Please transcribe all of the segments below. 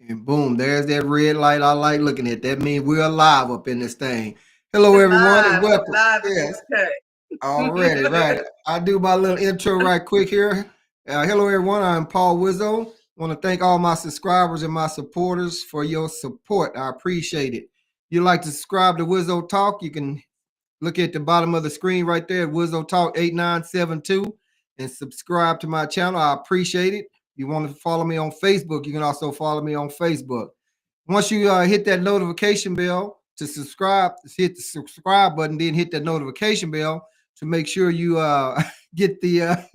And boom, there's that red light I like looking at. That means we're alive up in this thing. Hello, We're everyone, and live. We're welcome. live in Yes, this already, cut. right. I'll do my little intro right quick here. Hello, everyone. I'm Paul Wizzo. Want to thank all my subscribers and my supporters for your support. I appreciate it. If you'd like to subscribe to Wizzo Talk, you can look at the bottom of the screen right there, Wizzo Talk 8972, and subscribe to my channel. I appreciate it. If you want to follow me on Facebook, you can also follow me on Facebook. Once you hit that notification bell to subscribe, hit the subscribe button, then hit that notification bell to make sure you get the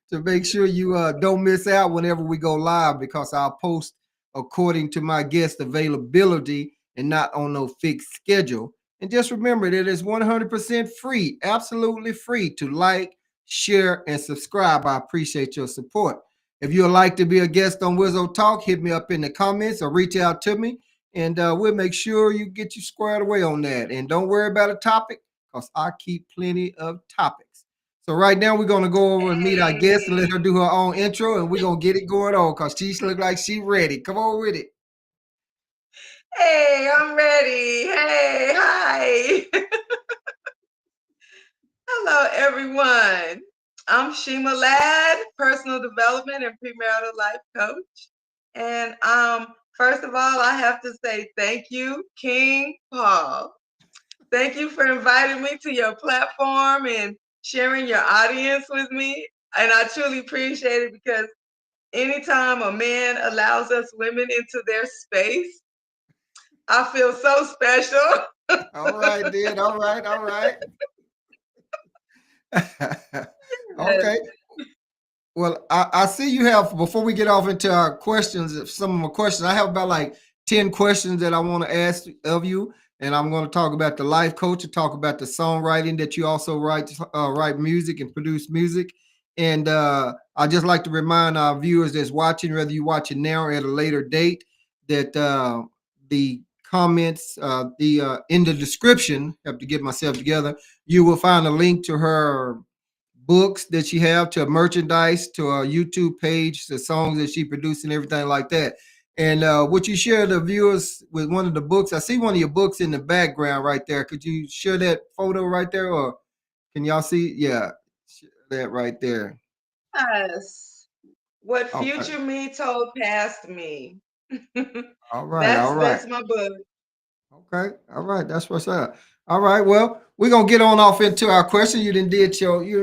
to make sure you don't miss out whenever we go live, because I'll post according to my guest availability and not on no fixed schedule. And just remember that it's 100% free, absolutely free to like, share, and subscribe. I appreciate your support. If you'd like to be a guest on Wizzo Talk, hit me up in the comments or reach out to me, and we'll make sure you get you squared away on that. And don't worry about a topic, because I keep plenty of topics. So right now we're gonna go over and meet our guest and let her Hey, do her own intro, and we're gonna get it going on because she look like she ready. Come on with it. hey, I'm ready. Hey, hi. Hello, everyone. I'm Shema Ladd, personal development and premarital life coach. And first of all, I have to say thank you, King Paul. Thank you for inviting me to your platform and sharing your audience with me. And I truly appreciate it because anytime a man allows us women into their space, I feel so special. All right, then. All right, all right. Okay. Well, I see you have, before we get off into our questions, some of my questions, I have about like 10 questions that I want to ask of you. And I'm going to talk about the life coach and talk about the songwriting that you also write music and produce music. And I just like to remind our viewers that's watching, whether you're watching now or at a later date, that the comments, the in the description, have to get myself together, you will find a link to her books that she have, to merchandise, to a YouTube page, the songs that she produced and everything like that. And would you share the viewers with one of the books? I see one of your books in the background right there. Could you share that photo right there, or can y'all see? Yeah, share that right there. Yes. What Okay. future me told past me. All right. All right. That's my book. Okay. All right. That's what's up. All right. Well, we're gonna get on off into our questions. You done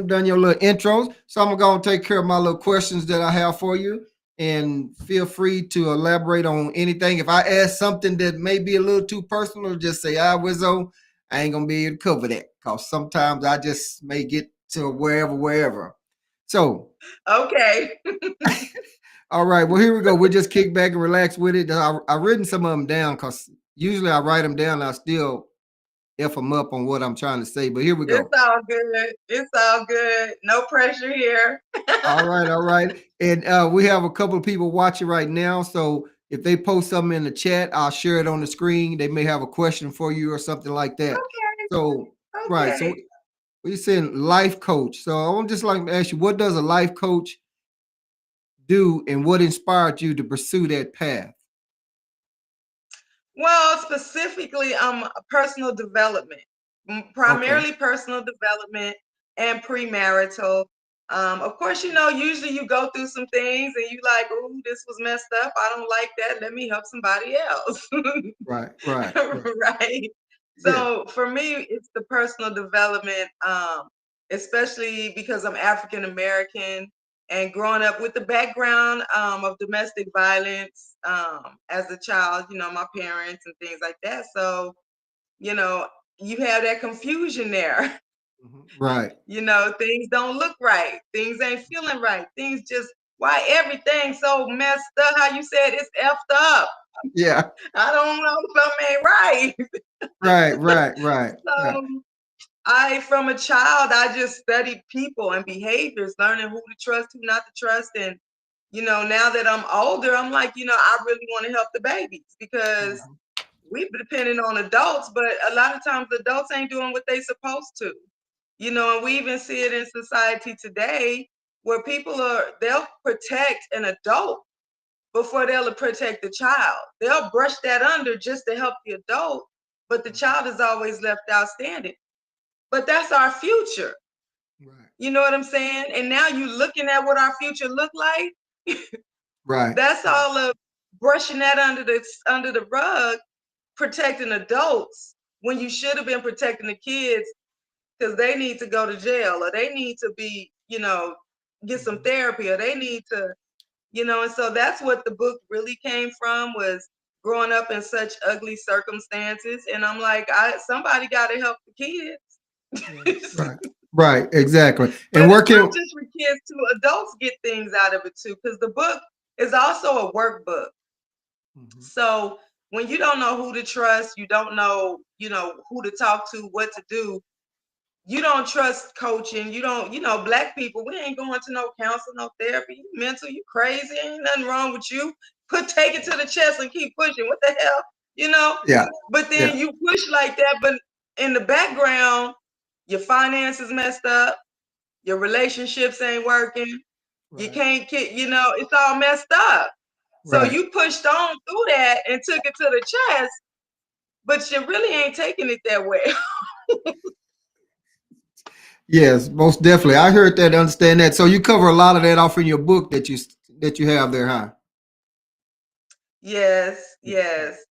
done your little intros. So I'm gonna take care of my little questions that I have for you. And feel free to elaborate on anything. If I ask something that may be a little too personal, just say, Wizzo, I ain't gonna be able to cover that. Cause sometimes I just may get to wherever. So Okay. all right, well, here we go. We'll just kick back and relax with it. I written some of them down because usually I write them down and I still F them up on what I'm trying to say. But here we It's go. all good. It's all good. No pressure here. All right, all right. And we have a couple of people watching right now. So if they post something in the chat, I'll share it on the screen. They may have a question for you or something like that. So, right. So Okay. we saying life coach. So I would just like to ask you, what does a life coach do and what inspired you to pursue that path? Well, specifically, personal development, Okay. primarily personal development and premarital. Of course, usually you go through some things and you like, oh, this was messed up. I don't like that. Let me help somebody else. Right, right, right. Right. Yeah. So for me, it's the personal development, especially because I'm African American and growing up with the background of domestic violence as a child, my parents and things like that. So, you know, you have that confusion there. Mhm. Right. Things don't look right. Things ain't feeling right. Things just, why everything so messed up? How you said it's effed up. Yeah. I don't know if I ain't right. Right, right, right. Yeah. So from a child, I just studied people and behaviors, learning who to trust, who not to trust. And, now that I'm older, I'm like, I really want to help the babies because Mhm. we've depended on adults, but a lot of times adults ain't doing what they supposed to, and we even see it in society today where they'll protect an adult before they'll protect the child. They'll brush that under just to help the adult, but the child is always left outstanding. But that's our future. Right. You know what I'm saying? And now you looking at what our future look like. Right. That's all of brushing that under the rug, protecting adults when you should have been protecting the kids because they need to go to jail or they need to be, get some Mhm. therapy or they need to, and so that's what the book really came from was growing up in such ugly circumstances. And I'm like, somebody got to help the Right. kids. Right. Right. Exactly. And But it's not working. just for kids too. Adults get things out of it too, because the book is also a workbook. Mhm. So when you don't know who to trust, you don't know, who to talk to, what to do, you don't trust coaching. You don't, black people, we ain't going to no counsel, no therapy. You mental, you crazy, ain't nothing wrong with you. Take it to the chest and keep pushing. What the hell? You know? Yeah. But Yeah. then you push like that, but in the background, your finances messed up, your relationships ain't working, you Right. can't get, it's all messed up. So Right. you pushed on through that and took it to the chest, but you really ain't taking it that way. Yes, most definitely. I heard that, understand that. So you cover a lot of that off in your book that you have there, huh? Yes, Yeah. yes,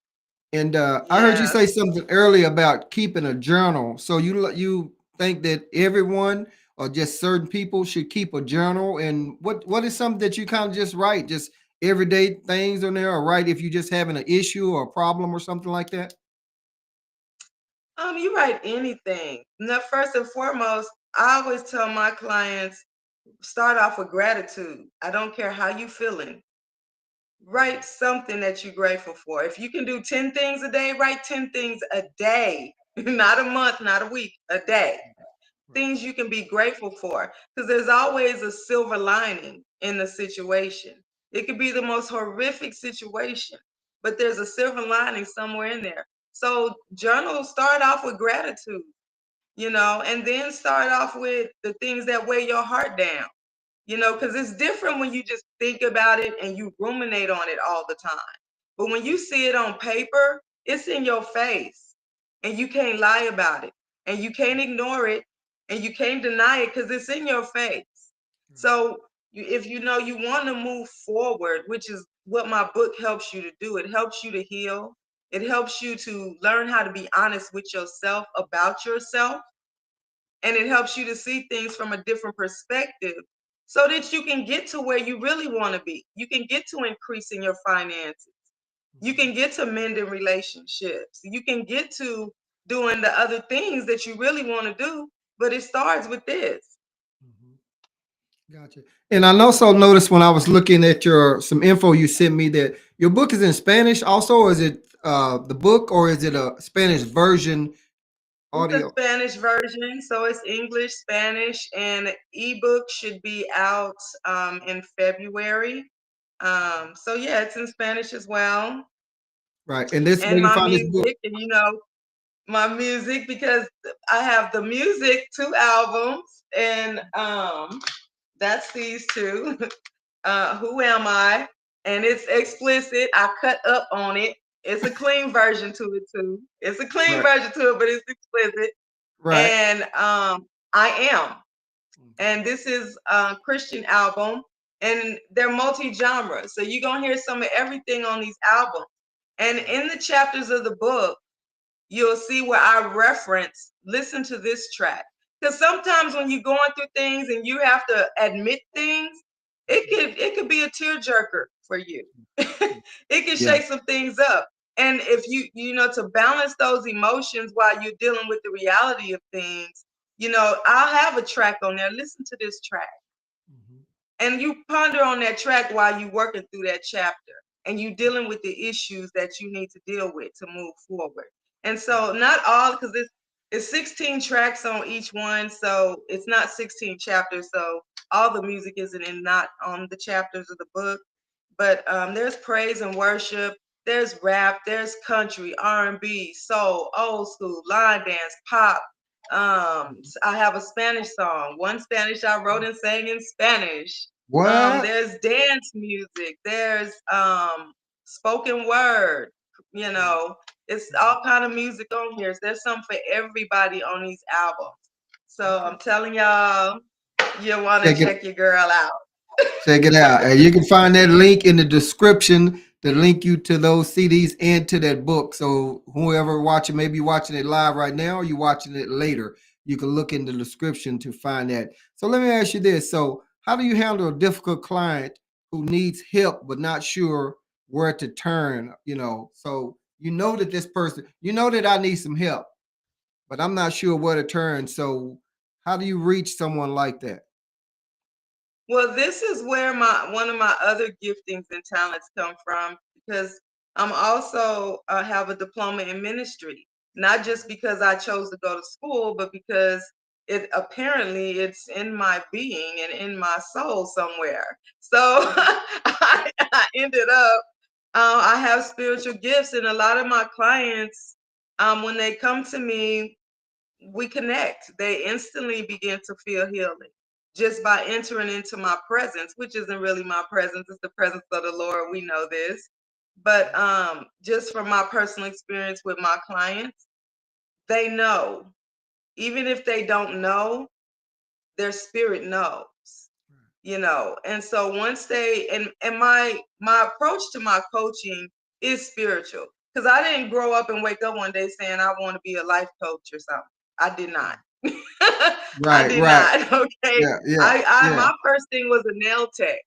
And I heard you yeah. say something earlier about keeping a journal. So you think that everyone or just certain people should keep a journal? And what is something that you kind of just write, just everyday things on there, or write if you just having an issue or a problem or something like that? You write anything. Now, first and foremost, I always tell my clients, start off with gratitude. I don't care how you feeling. Write something that you're grateful for. If you can do 10 things a day, write 10 things a day. Not a month, not a week, a day. Right. Things you can be grateful for because there's always a silver lining in the situation. It could be the most horrific situation, but there's a silver lining somewhere in there. So journal, start off with gratitude, and then start off with the things that weigh your heart down, because it's different when you just think about it and you ruminate on it all the time. But when you see it on paper, it's in your face and you can't lie about it and you can't ignore it and you can't deny it because it's in your face. So if you want to move forward, which is what my book helps you to do, it helps you to heal. It helps you to learn how to be honest with yourself about yourself, and it helps you to see things from a different perspective so that you can get to where you really want to be. You can get to increasing your finances. You Mhm. can get to mending relationships. You can get to doing the other things that you really want to do, but it starts with this. Mhm. Gotcha. And I also noticed when I was looking at your some info you sent me that your book is in Spanish also, or is it the book or is it a Spanish version It's a audio? Spanish version, so it's English, Spanish, and ebook should be out in February. So yeah, it's in Spanish as well. Right. And this they And can my find this book. music, and my music because I have the music, 2 albums, and that's these two. Who am I? And it's explicit. I cut up on it. It's a clean version to it too. It's a clean Right. version to it, but it's explicit. Right. And I am. Mhm. And this is a Christian album, and they're multi-genre. So you're gonna hear some of everything on these albums. And Right. in the chapters of the book, you'll see where I reference, listen to this track. Because sometimes when you're going through things and you have to admit things, it could be a tearjerker for you. It can Yeah. shake some things up. And if to balance those emotions while you're dealing with the reality of things, I'll have a track on there. Listen to this track, Mhm. and you ponder on that track while you're working through that chapter and you dealing with the issues that you need to deal with to move forward. And so not all, because it's 16 tracks on each one, so it's not 16 chapters, so all the music isn't in not on the chapters of the book. But there's praise and worship, there's rap, there's country, R&B, soul, old school, line dance, pop. I have a Spanish song, one Spanish I wrote and sang in Spanish. What? There's dance music. There's spoken word. You Mm, know, it's mm. all kind of music on here. There's something for everybody on these albums. So Okay. I'm telling y'all, you want to Check it check your girl out. Check it out. And you can find that link in the description to link you to those CDs and to that book. So whoever watching, maybe watching it live right now or you watching it later, you can look in the description to find that. So let me ask you this. So how do you handle a difficult client who needs help but not sure where to turn? So you know that this person, you know that I need some help, but I'm not sure where to turn. So how do you reach someone like that? Well, this is where my one of my other giftings and talents come from because I'm also have a diploma in ministry. Not just because I chose to go to school, but because it apparently it's in my being and in my soul somewhere. So I ended up I have spiritual gifts, and a lot of my clients when they come to me we connect. They instantly begin to feel healing just by entering into my presence, which isn't really my presence, it's the presence of the Lord. We know this. But just from my personal experience with my clients, they know. Even if they don't know, their spirit knows. And so once they and my approach to my coaching is spiritual because I didn't grow up and wake up one day saying I want to be a life coach or something. I did not. I Right, did right. not. Okay. Yeah, yeah, I yeah. my first thing was a nail tech.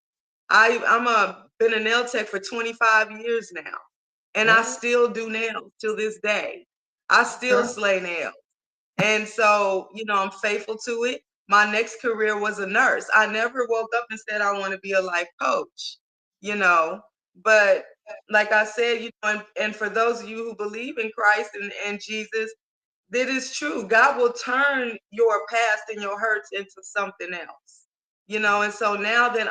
I'm a been a nail tech for 25 years now, and I What? still do nails till this day. I still Okay. slay nails. And so, I'm faithful to it. My next career was a nurse. I never woke up and said I want to be a life coach, you know. But like I said, and for those of you who believe in Christ and Jesus, that is true. God will turn your past and your hurts into something else, and so now that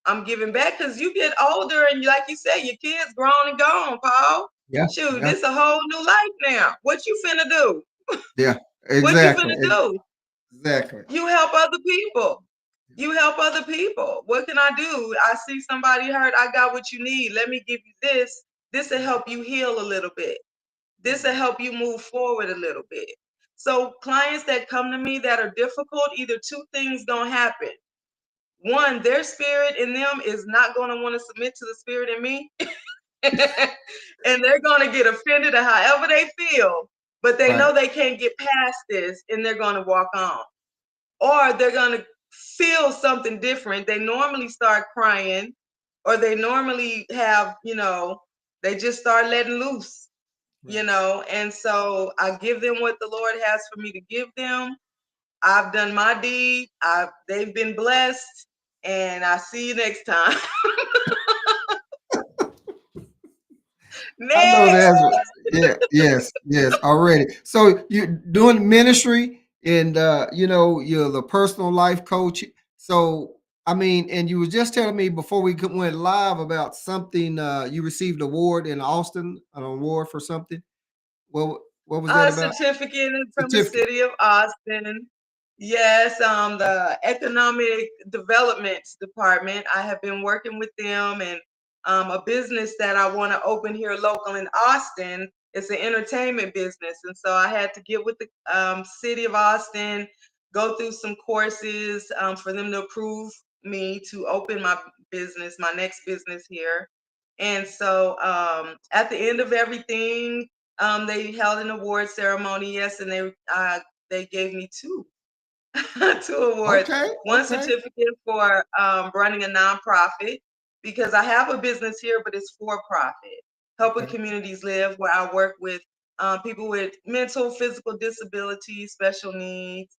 I'm giving back because you get older and like you said, your kids grown and gone, Paul. Yeah, Shoot, yeah, this a whole new life now. What you finna do? yeah. What you Exactly. finna do? Exactly. You help other people. You help other people. What can I do? I see somebody hurt. I got what you need. Let me give you this. This will help you heal a little bit. This will help you move forward a little bit. So clients that come to me that are difficult, either two things gonna happen. One, their spirit in them is not gonna want to submit to the spirit in me. And they're gonna get offended at however they feel, but they Right. know they can't get past this and they're gonna walk on. Or they're going to feel something different. They normally start crying, or they normally have, they just start letting loose, Right. and so I give them what the Lord has for me to give them. I've done my deed. They've been blessed, and I see you next time. I know Next. that's yeah, yes, yes, already. So you doing ministry and you're the personal life coach. So I mean, and you were just telling me before went live about something you received award in Austin, an award for something. What was that A about? certificate from the Certificate. city of Austin. Yes, the Economic Development Department. I have been working with them and a business that I want to open here local in Austin. It's an entertainment business. And so I had to get with the city of Austin, go through some courses for them to approve me to open my business, my next business here. And so at the end of everything, they held an award ceremony, yes, and they gave me two two awards. Okay, One okay, certificate for running a nonprofit because I have a business here, but it's for profit, helping okay. communities live. Where I work with people with mental, physical disabilities, special needs,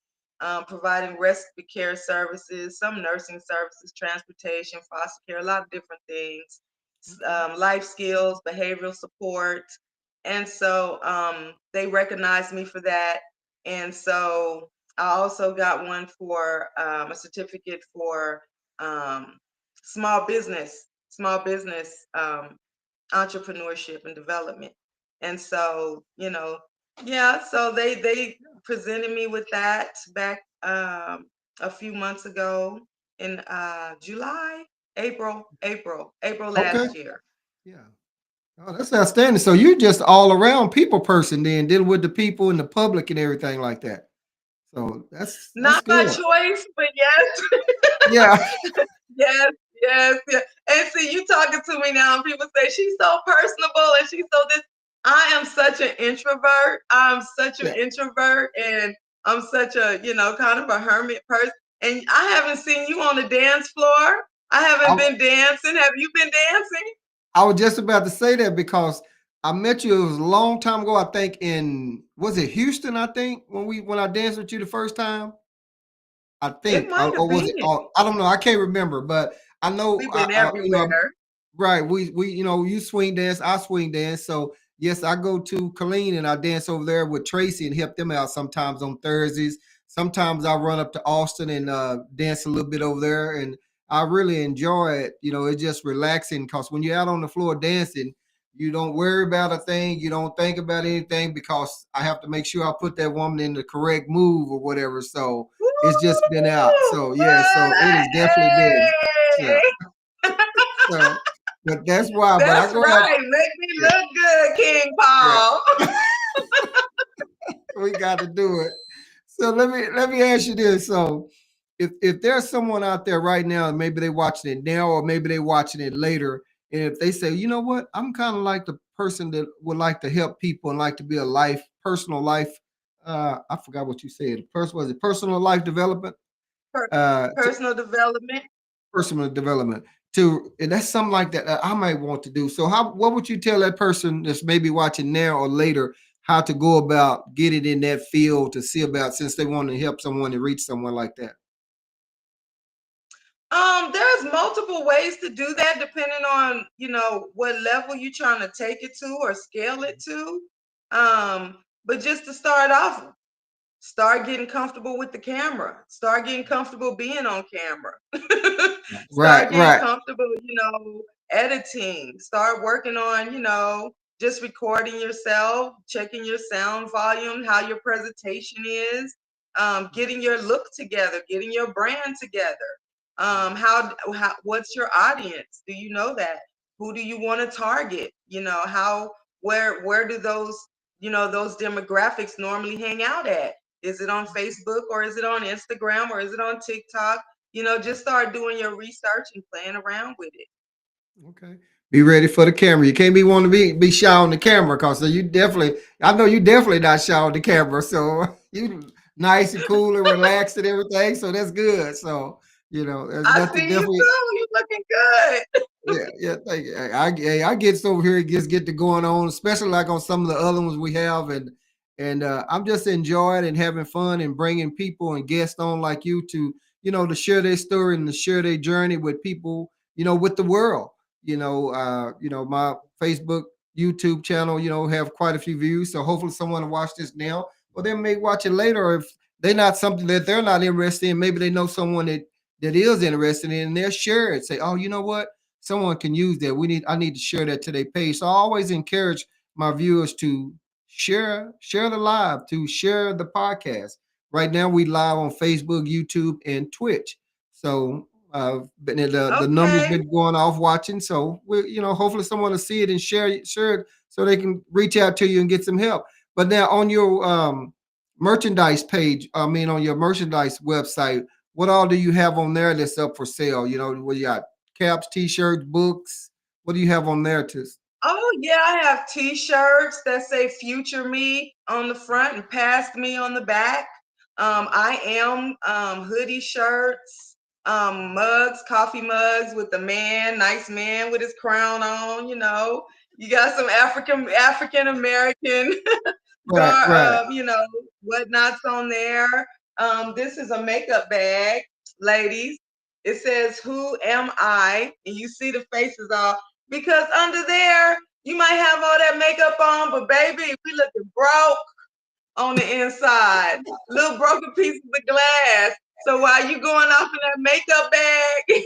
providing respite care services, some nursing services, transportation, foster care, a lot of different things, Okay. life skills, behavioral support. And so they recognized me for that. And so I also got one for a certificate for um, small business entrepreneurship and development. And so, yeah, so they presented me with that back a few months ago. in July, April Okay. last year. Yeah. Oh, that's outstanding. So you're just all around people person then, dealing with the people and the public and everything like that. So that's Not by good. choice, but yes. Yeah. Yes, yes, yes. And see, you talking to me now, and people say she's so personable and she's so this. I am such an introvert. I'm such an Yeah. introvert, and I'm such a kind of a hermit person. And I haven't seen you on the dance floor. I haven't I, been dancing. Have you been dancing? I was just about to say that because I met you. It was a long time ago. I think in was it Houston? I think when I danced with you the first time. I It think, might have or was been. it? I don't know. I can't remember, but I know. We've been everywhere. Right. We you swing dance, I swing dance. So yes, I go to Colleen and I dance over there with Tracy and help them out sometimes on Thursdays. Sometimes I run up to Austin and dance a little bit over there, and I really enjoy it. It's just relaxing because when you're out on the floor dancing, you don't worry about a thing, you don't think about anything because I have to make sure I put that woman in the correct move or whatever. So it's just been out. Woo! So yeah, so it has definitely been. So so, but that's why. But I That's go out. right. Make me Yeah, look good, King yeah. Paul. We got to do it. So let me ask you this. So if there's someone out there right now, and maybe they're watching it now, or maybe they're watching it later, and if they say, you know what, I'm kind of like the person that would like to help people and like to be a personal life. I forgot what you said. Was it personal life development? Per- Uh, Personal development. personal development to and that's something like that I might want to do. So what would you tell that person that's maybe watching now or later how to go about getting in that field to see about since they want to help someone and reach someone like that? There's multiple ways to do that depending on, what level you're trying to take it to or scale it to. But just to start off, start getting comfortable with the camera. Start getting comfortable being on camera. Right, Start getting right. comfortable, editing. Start working on, just recording yourself, checking your sound volume, how your presentation is, getting your look together, getting your brand together. What's your audience? Do you know that? Who do you want to target? Where do those demographics normally hang out at? Is it on Facebook or is it on Instagram or is it on TikTok? Just start doing your research and playing around with it. Okay. Be ready for the camera. You can't be wanting to be shy on the camera because you definitely I know you definitely not shy on the camera. So you nice and cool and relaxed and everything. So that's good. So there's I nothing see you definitely. too. You looking good. Yeah, yeah. Thank you. I get over here and just get to going on, especially like on some of the other ones we have, and I'm just enjoying and having fun and bringing people and guests on like you to to share their story and to share their journey with people, with the world. My Facebook, YouTube channel, have quite a few views. So hopefully someone will watch this now, or they may watch it later. Or if they're not something that they're not interested in, maybe they know someone that is interested in, and they'll share it. Say, oh, you know what? Someone can use that. I need to share that to their page. So I always encourage my viewers to share the live, to share the podcast. Right now we live on Facebook, YouTube, and Twitch. So the numbers Okay. been going off watching. So we hopefully someone will see it and share it so they can reach out to you and get some help. But now on your merchandise page, I mean on your merchandise website, what all do you have on there that's up for sale? What you got? Caps, t-shirts, books. What do you have on there to? Oh yeah, I have T-shirts that say "Future Me" on the front and "Past Me" on the back. I am hoodie shirts, mugs, coffee mugs with the nice man with his crown on. You got some African American Right, right. whatnots on there. This is a makeup bag, ladies. It says, "Who am I?" And you see the faces all because under there you might have all that makeup on, but baby, we looking broke on the inside, little broken pieces of glass. So while you going off in that makeup bag,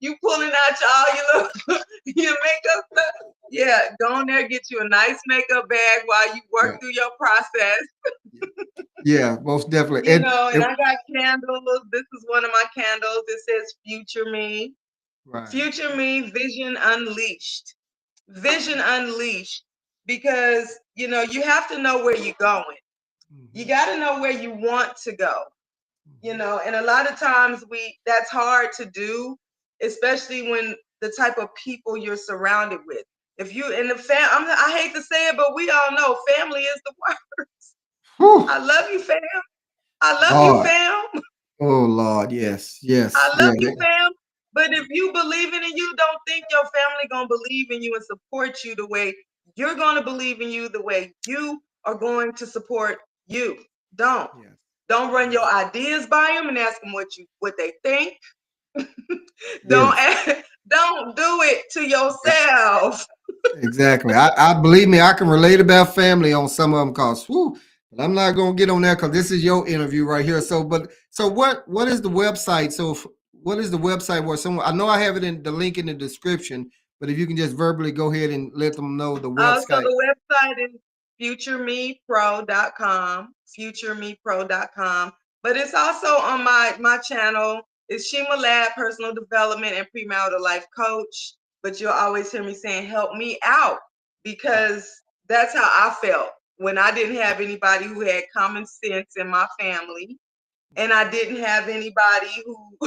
you pulling out all your little your makeup stuff. Yeah, go on there, get you a nice makeup bag while you work Yeah. through your process. Yeah, most definitely. You know, and I got candles. This is one of my candles. It says Future Me. Right. Future Me, Vision Unleashed. Vision Unleashed. Because, you know, you have to know where you're going. You Mhm, got to know where you want to go. You mhm. know, and a lot of times that's hard to do, especially when the type of people you're surrounded with. If you in the I hate to say it, but we all know family is the worst. Whew, I love you, fam. I love you, Lord. fam. Oh Lord, yes, yes, I yeah. love you, fam. But if you believing in you, don't think your family gonna believe in you and support you the way you're gonna believe in you, the way you are going to support you. Don't. Yes, Don't run your yes, ideas by them and ask them what they think. Don't yes. don't do it to yourself. Exactly. I believe me, I can relate about family on some of them cause whew, but I'm not gonna get on that because this is your interview right here. So, but so what is the website? So, what is the website where someone? I know I have it in the link in the description, but if you can just verbally go ahead and let them know the So website. the website is futuremepro.com, futuremepro.com. But it's also on my channel. It's Shema Lab, personal development and premarital life coach. But you'll always hear me saying, help me out, Right. because that's how I felt when I didn't have anybody who had common sense in my family. And I didn't have anybody who,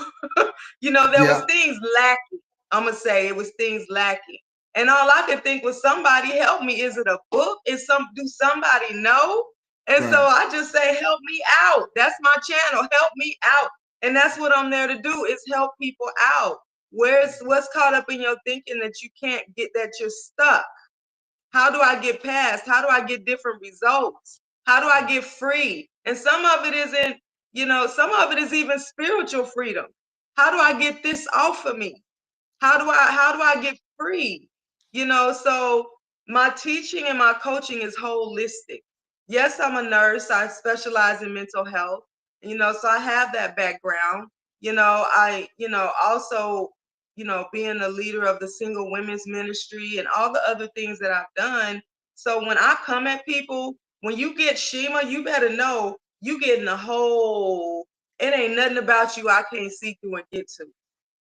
there was Yeah. things lacking. I'm gonna say it was things lacking. And all I could think was, somebody help me. Is it a book? Do somebody know? And so Right. I just say, help me out. That's my channel. Help me out. And that's what I'm there to do, is help people out. What's caught up in your thinking that you can't get, that you're stuck? How do I get past? How do I get different results? How do I get free? And some of it isn't, some of it is even spiritual freedom. How do I get this off of me? How do I get free? So my teaching and my coaching is holistic. Yes, I'm a nurse. I specialize in mental health, so I have that background. Also, being a leader of the single women's ministry and all the other things that I've done. So when I come at people, when you get Shema, you better know you getting the whole, it ain't nothing about you I can't see through and get to.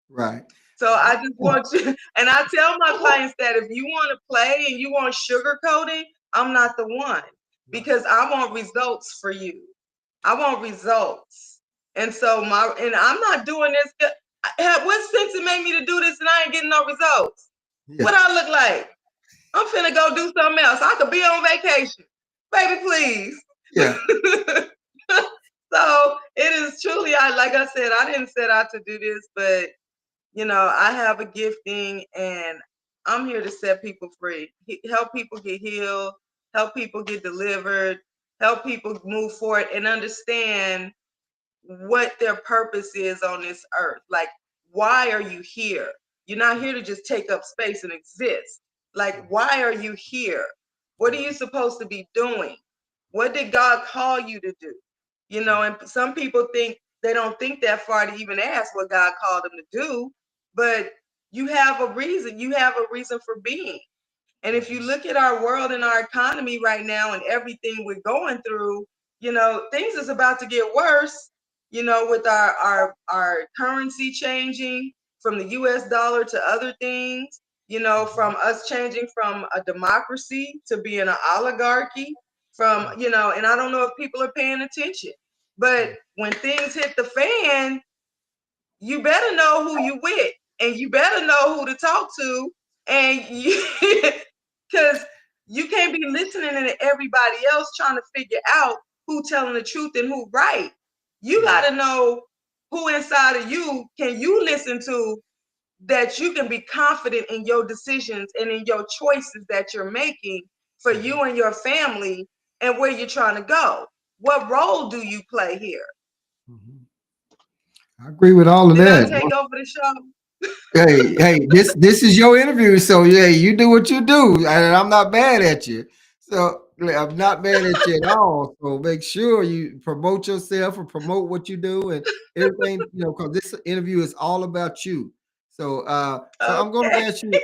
Right. So I just want you, and I tell my clients that if you want to play and you want sugarcoating, I'm not the one, Right. because I want results for you. I want results. And so and I'm not doing this. What sense it made me to do this and I ain't getting no results? Yeah. What I look like? I'm finna go do something else. I could be on vacation. Baby, please. Yeah. So it is truly, like I said, I didn't set out to do this, but I have a gifting and I'm here to set people free, help people get healed, help people get delivered, help people move forward and understand what their purpose is on this earth. Like, why are you here? You're not here to just take up space and exist. Like, why are you here? What are you supposed to be doing? What did God call you to do? And some people think, they don't think that far to even ask what God called them to do, but you have a reason. You have a reason for being. And if you look at our world and our economy right now and everything we're going through, things is about to get worse, with our currency changing from the US dollar to other things, from us changing from a democracy to being an oligarchy, and I don't know if people are paying attention. But when things hit the fan, you better know who you with, and you better know who to talk to, and you because you can't be listening to everybody else trying to figure out who telling the truth and who right. You got to know who inside of you can you listen to, that you can be confident in your decisions and in your choices that you're making for you and your family and where you're trying to go. What role do you play here? Mhm. I agree with all of Did I that. take over the show? Hey, this is your interview, so yeah, you do what you do, and I'm not mad at you. So I'm not mad at you at all. So make sure you promote yourself and promote what you do and everything, because this interview is all about you. So I'm going to Okay. ask you.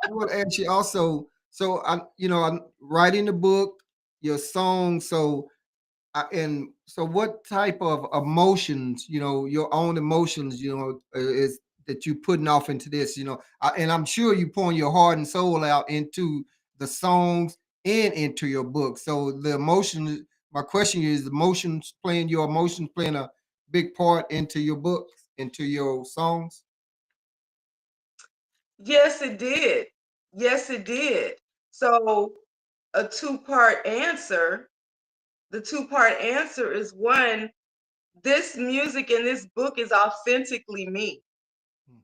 I'm going to ask you also. So I'm writing the book, your song. So And so what type of emotions, your own emotions, is that you putting off into this, and I'm sure you pouring your heart and soul out into the songs and into your book. So the emotion, my question is, your emotions playing a big part into your books, into your songs? Yes, it did. Yes, it did. So a two-part answer. The two-part answer is one, this music and this book is authentically me.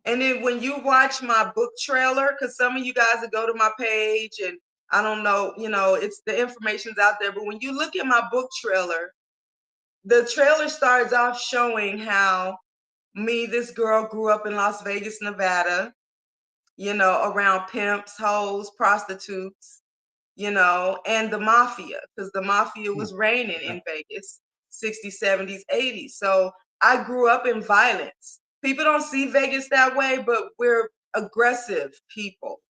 And then when you watch my book trailer, because some of you guys will go to my page and I don't know, it's the information's out there. But when you look at my book trailer, the trailer starts off showing how me, this girl, grew up in Las Vegas, Nevada, around pimps, hoes, prostitutes, and the mafia, because the mafia Mm. was reigning Yeah. in Vegas, 60s, 70s, 80s. So I grew up in violence. People don't see Vegas that way, but we're aggressive people.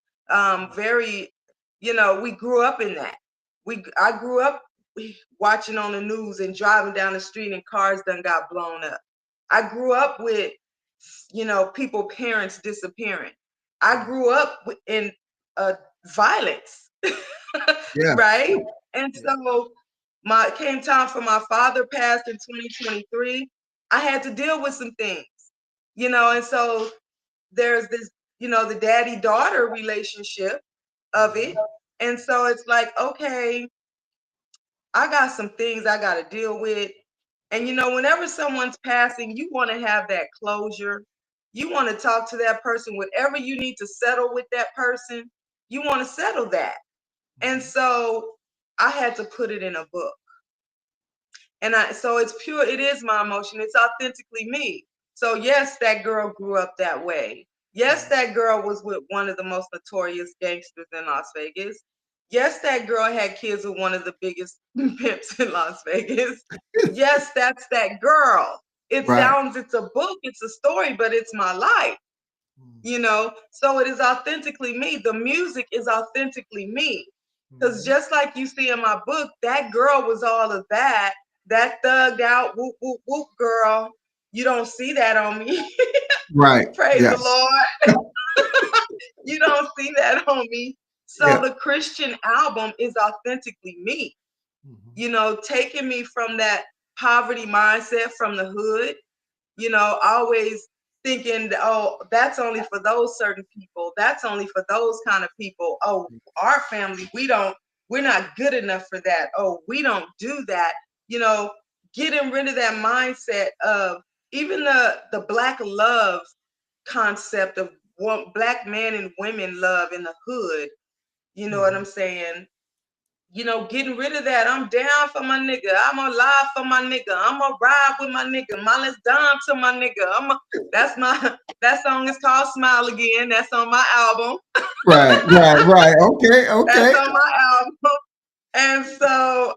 Very, we grew up in that. I grew up watching on the news and driving down the street and cars done got blown up. I grew up with, people, parents disappearing. I grew up in violence. Yeah. Right? And Yeah. so came time for my father passed in 2023. I had to deal with some things, and so there's this, the daddy-daughter relationship of it. And so it's like, okay, I got some things I got to deal with. And whenever someone's passing, you want to have that closure. You want to talk to that person, whatever you need to settle with that person, you want to settle that. And so I had to put it in a book. And so it's pure, it is my emotion. It's authentically me. So yes, that girl grew up that way. Yes, that girl was with one of the most notorious gangsters in Las Vegas. Yes, that girl had kids with one of the biggest pimps in Las Vegas. Yes, that's that girl. Right. It's a book, it's a story, but it's my life. So it is authentically me. The music is authentically me, because just like you see in my book, that girl was all of that thugged out whoop whoop whoop girl. You don't see that on me. Right. Praise the Yes. Lord. You don't see that on me. So Yeah. the Christian album is authentically me, taking me from that poverty mindset, from the hood, always thinking, oh, that's only for those certain people. That's only for those kind of people. Oh, our family, we're not good enough for that. Oh, we don't do that. Getting rid of that mindset of even the black love concept of black men and women love in the hood. You know what I'm saying? Getting rid of that. I'm down for my nigga. I'm alive for my nigga. I'm gonna ride with my nigga. Mileage down to my nigga. That song is called Smile Again. That's on my album. Right. Right. Right. Okay. That's Okay. on my album. And so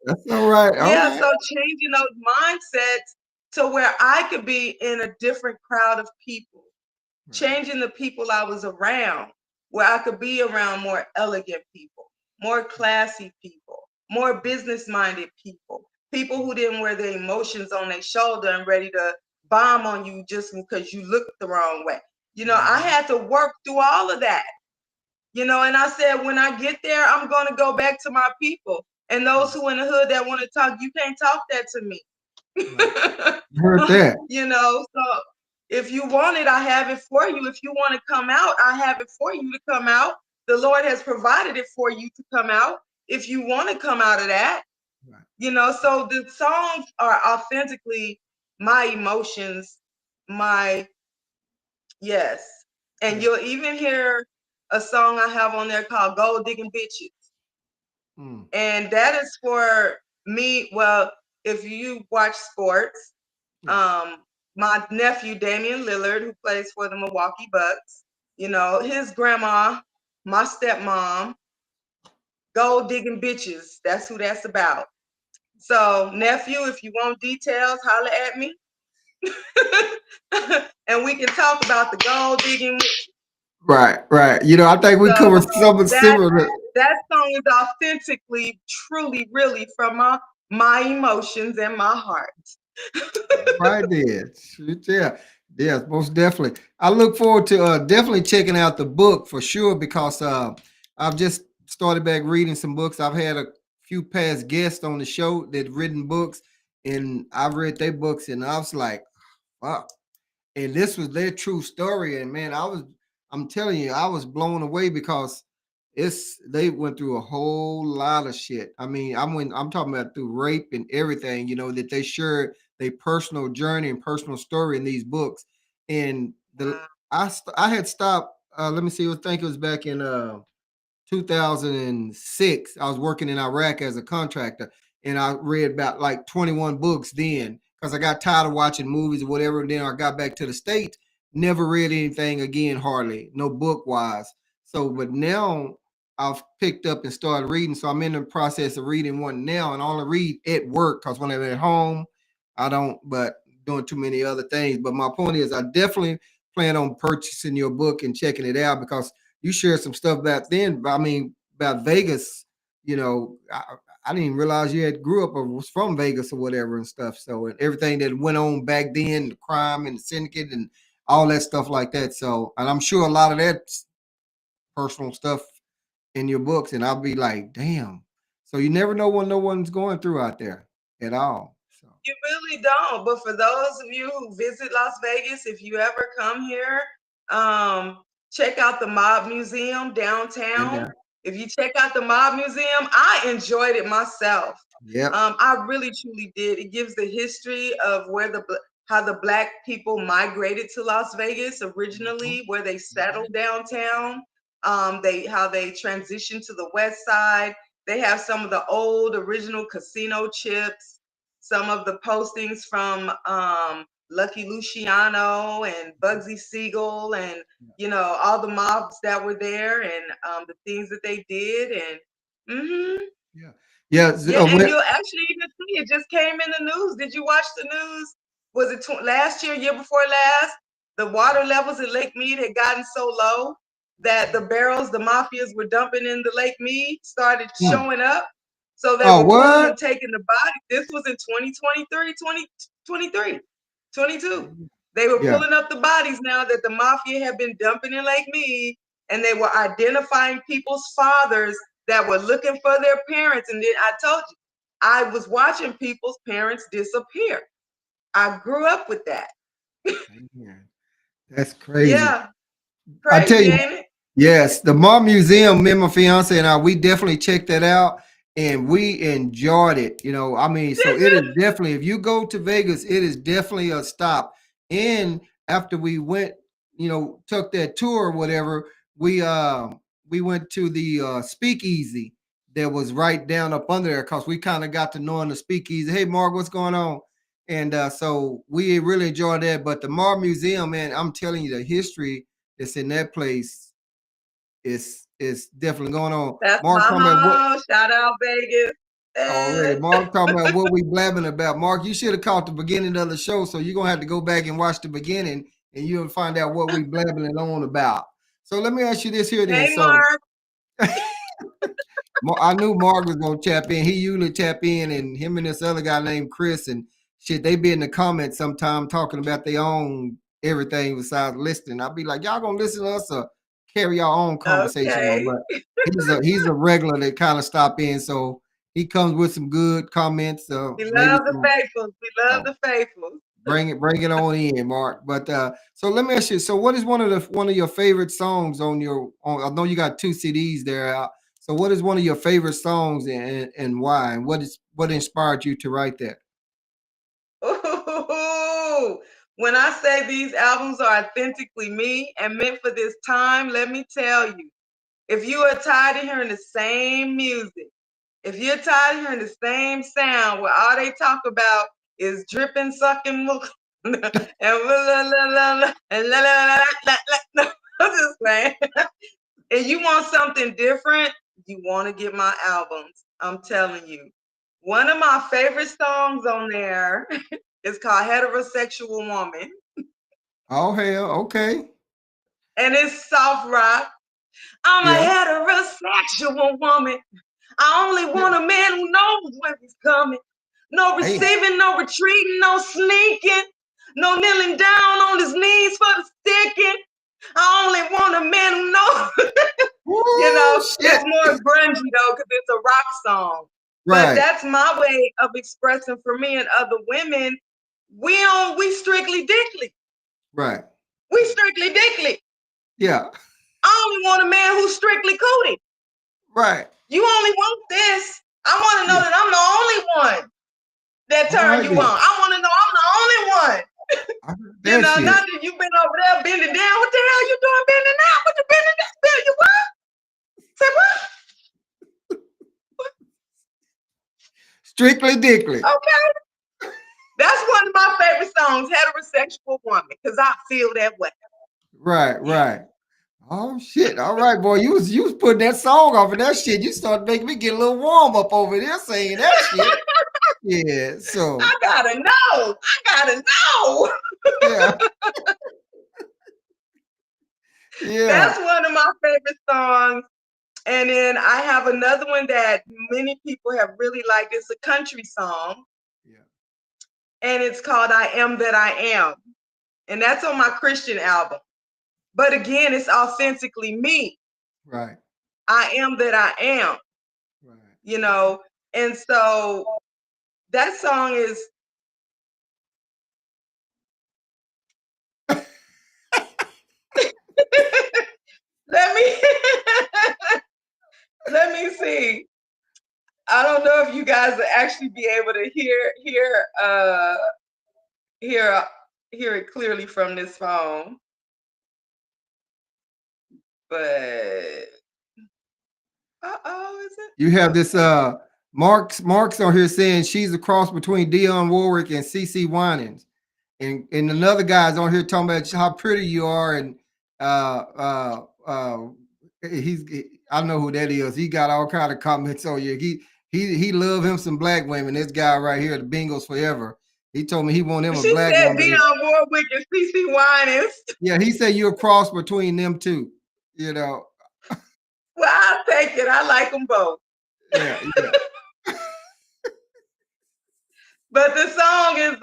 That's all right. yeah, Okay. so changing those mindsets to where I could be in a different crowd of people, changing the people I was around, where I could be around more elegant people, more classy people, more business minded people, people who didn't wear their emotions on their shoulder and ready to bomb on you just because you looked the wrong way. I had to work through all of that, and I said, when I get there, I'm going to go back to my people. And those who in the hood that want to talk, you can't talk that to me. Right. Heard that. So if you want it, I have it for you. If you want to come out, I have it for you to come out. The Lord has provided it for you to come out if you want to come out of that. Right. So the songs are authentically my emotions, my yes. And Yeah. you'll even hear a song I have on there called Gold Digging Bitches. Mm. And that is for me. Well, if you watch sports, Yeah. um, my nephew Damian Lillard, who plays for the Milwaukee Bucks, his grandma, my stepmom, gold digging bitches. That's who that's about. So, nephew, if you want details, holler at me. And we can talk about the gold digging. Right. Right. I think we So covered something that similar. that song is authentically, truly, really from my emotions and my heart. Right there. Shoot, yeah. Yes, most definitely. I look forward to definitely checking out the book for sure because I've just started back reading some books. I've had a few past guests on the show that written books, and I've read their books, and I was like, wow. And this was their true story. And man, I'm telling you, I was blown away because they went through a whole lot of shit. I mean, I'm talking about through rape and everything, that they shared their personal journey and personal story in these books. And Wow. I had stopped, let me see, I think it was back in 2006. I was working in Iraq as a contractor, and I read about like 21 books then because I got tired of watching movies or whatever. And then I got back to the States, never read anything again, hardly, no book wise. So, but now I've picked up and started reading. So I'm in the process of reading one now, and I only read at work because when I'm at home, I don't, but doing too many other things. But my point is, I definitely plan on purchasing your book and checking it out because you shared some stuff back then. I mean, about Vegas. I didn't even realize you had grew up or was from Vegas or whatever and stuff. So and everything that went on back then, the crime and the syndicate and all that stuff like that. So, and I'm sure a lot of that personal stuff in your books, and I'll be like, damn. So you never know what no one's going through out there at all. So You really don't. But for those of you who visit Las Vegas, if you ever come here, um, check out the Mob Museum been downtown. there. If you check out the Mob Museum, I enjoyed it myself. Yep. I really truly did. It gives the history of how the Black people migrated to Las Vegas Mhm. originally, where they Mhm. settled downtown. They how they transitioned to the West Side. They have some of the old original casino chips, some of the postings from Lucky Luciano and Bugsy Siegel, and all the mobs that were there, and the things that they did, and Yeah. Yeah. yeah, and you'll actually even see it just came in the news. Did you watch the news? Was it last year, year before last? The water levels at Lake Mead had gotten so low that the barrels the mafias were dumping in the Lake Mead started Mm. showing up. So they Oh, were pulling what? and taking the body. This was in 2023, 2023, 22. They were Yeah. pulling up the bodies now that the mafia had been dumping in Lake Mead, and they were identifying people's fathers that were looking for their parents. And then I told you, I was watching people's parents disappear. I grew up with that. Man, that's crazy. Yeah, I tell crazy, you, ain't it? yes, the Mall Museum, me and my fiance and I, we definitely checked that out and we enjoyed it. I mean, so Did it is you? definitely, if you go to Vegas, it is definitely a stop. And after we went, took that tour or whatever, we went to the speakeasy that was right down up under there because we kind of got to knowing the speakeasy. Hey, Mark, what's going on? And so we really enjoyed that. But the Mar Museum, man, I'm telling you, the history that's in that place is definitely going on. That's Mark my talking about what home. Shout out Vegas. already. Mark talking about what we blabbing about. Mark, you should have caught the beginning of the show, so you're gonna have to go back and watch the beginning, and you'll find out what we blabbing it on about. So let me ask you this here then. Hey, So Mark. I knew Mark was gonna tap in. He usually tap in, and him and this other guy named Chris and shit. They be in the comments sometime talking about their own everything besides listening. I'll be like, y'all gonna listen to us or carry your own conversation on? Okay. But he's a regular that kind of stop in, so he comes with some good comments. We Maybe love the some. faithfuls. We love Oh, the faithfuls. bring it on in, Mark. But so let me ask you. So what is one of your favorite songs on your? I know you got two CDs there. So what is one of your favorite songs and why? And what inspired you to write that? Ooh, when I say these albums are authentically me and meant for this time, let me tell you, if you are tired of hearing the same music, if you're tired of hearing the same sound where all they talk about is dripping, sucking, milk, and la la la la and la la la la la. No, I'm just saying. And you want something different, you want to get my albums. I'm telling you. One of my favorite songs on there is called Heterosexual Woman. Oh hell, okay. And it's soft rock. I'm Yeah. a heterosexual woman. I only want a man who knows when he's coming. No Hey. receiving, no retreating, no sneaking, no kneeling down on his knees for the sticking. I only want a man who knows. Woo, It's shit. more grungy though, because it's a rock song. But Right. that's my way of expressing for me and other women. We strictly dickly. Right. We strictly dickly. Yeah. I only want a man who's strictly cootie. Right. You only want this. I want to know Yeah. that I'm the only one that All turn right you then. on. I want to know I'm the only one. I heard that Not shit. that you've been over there bending down. What the hell you doing bending down? What you bending down? You what? Say what? Strictly dickly. Okay. That's one of my favorite songs, Heterosexual Woman, because I feel that way. Right, right. Oh shit. All right, boy. You was putting that song off and that shit. You started making me get a little warm up over there saying that shit. Yeah. So I gotta know. I gotta know. yeah. Yeah. That's one of my favorite songs. And then I have another one that many people have really liked. It's a country song, Yeah. and it's called I Am That I Am. And that's on my Christian album. But again, it's authentically me. Right. I am that I am, Right. you know. And so that song is let me let me see. I don't know if you guys will actually be able to hear hear it clearly from this phone. But is it? You have this Mark's on here saying she's a cross between Dionne Warwick and CC Winans. And another guy's on here talking about how pretty you are, and uh uh uh he's I know who that is. He got all kind of comments on you. He love him some black women. This guy right here, the Bengals forever. He told me he want him a She black said woman. Dionne Warwick and CC Winans. Yeah, he said you're a cross between them two. You know. Well, I'll take it. I like them both. Yeah, yeah. But the song is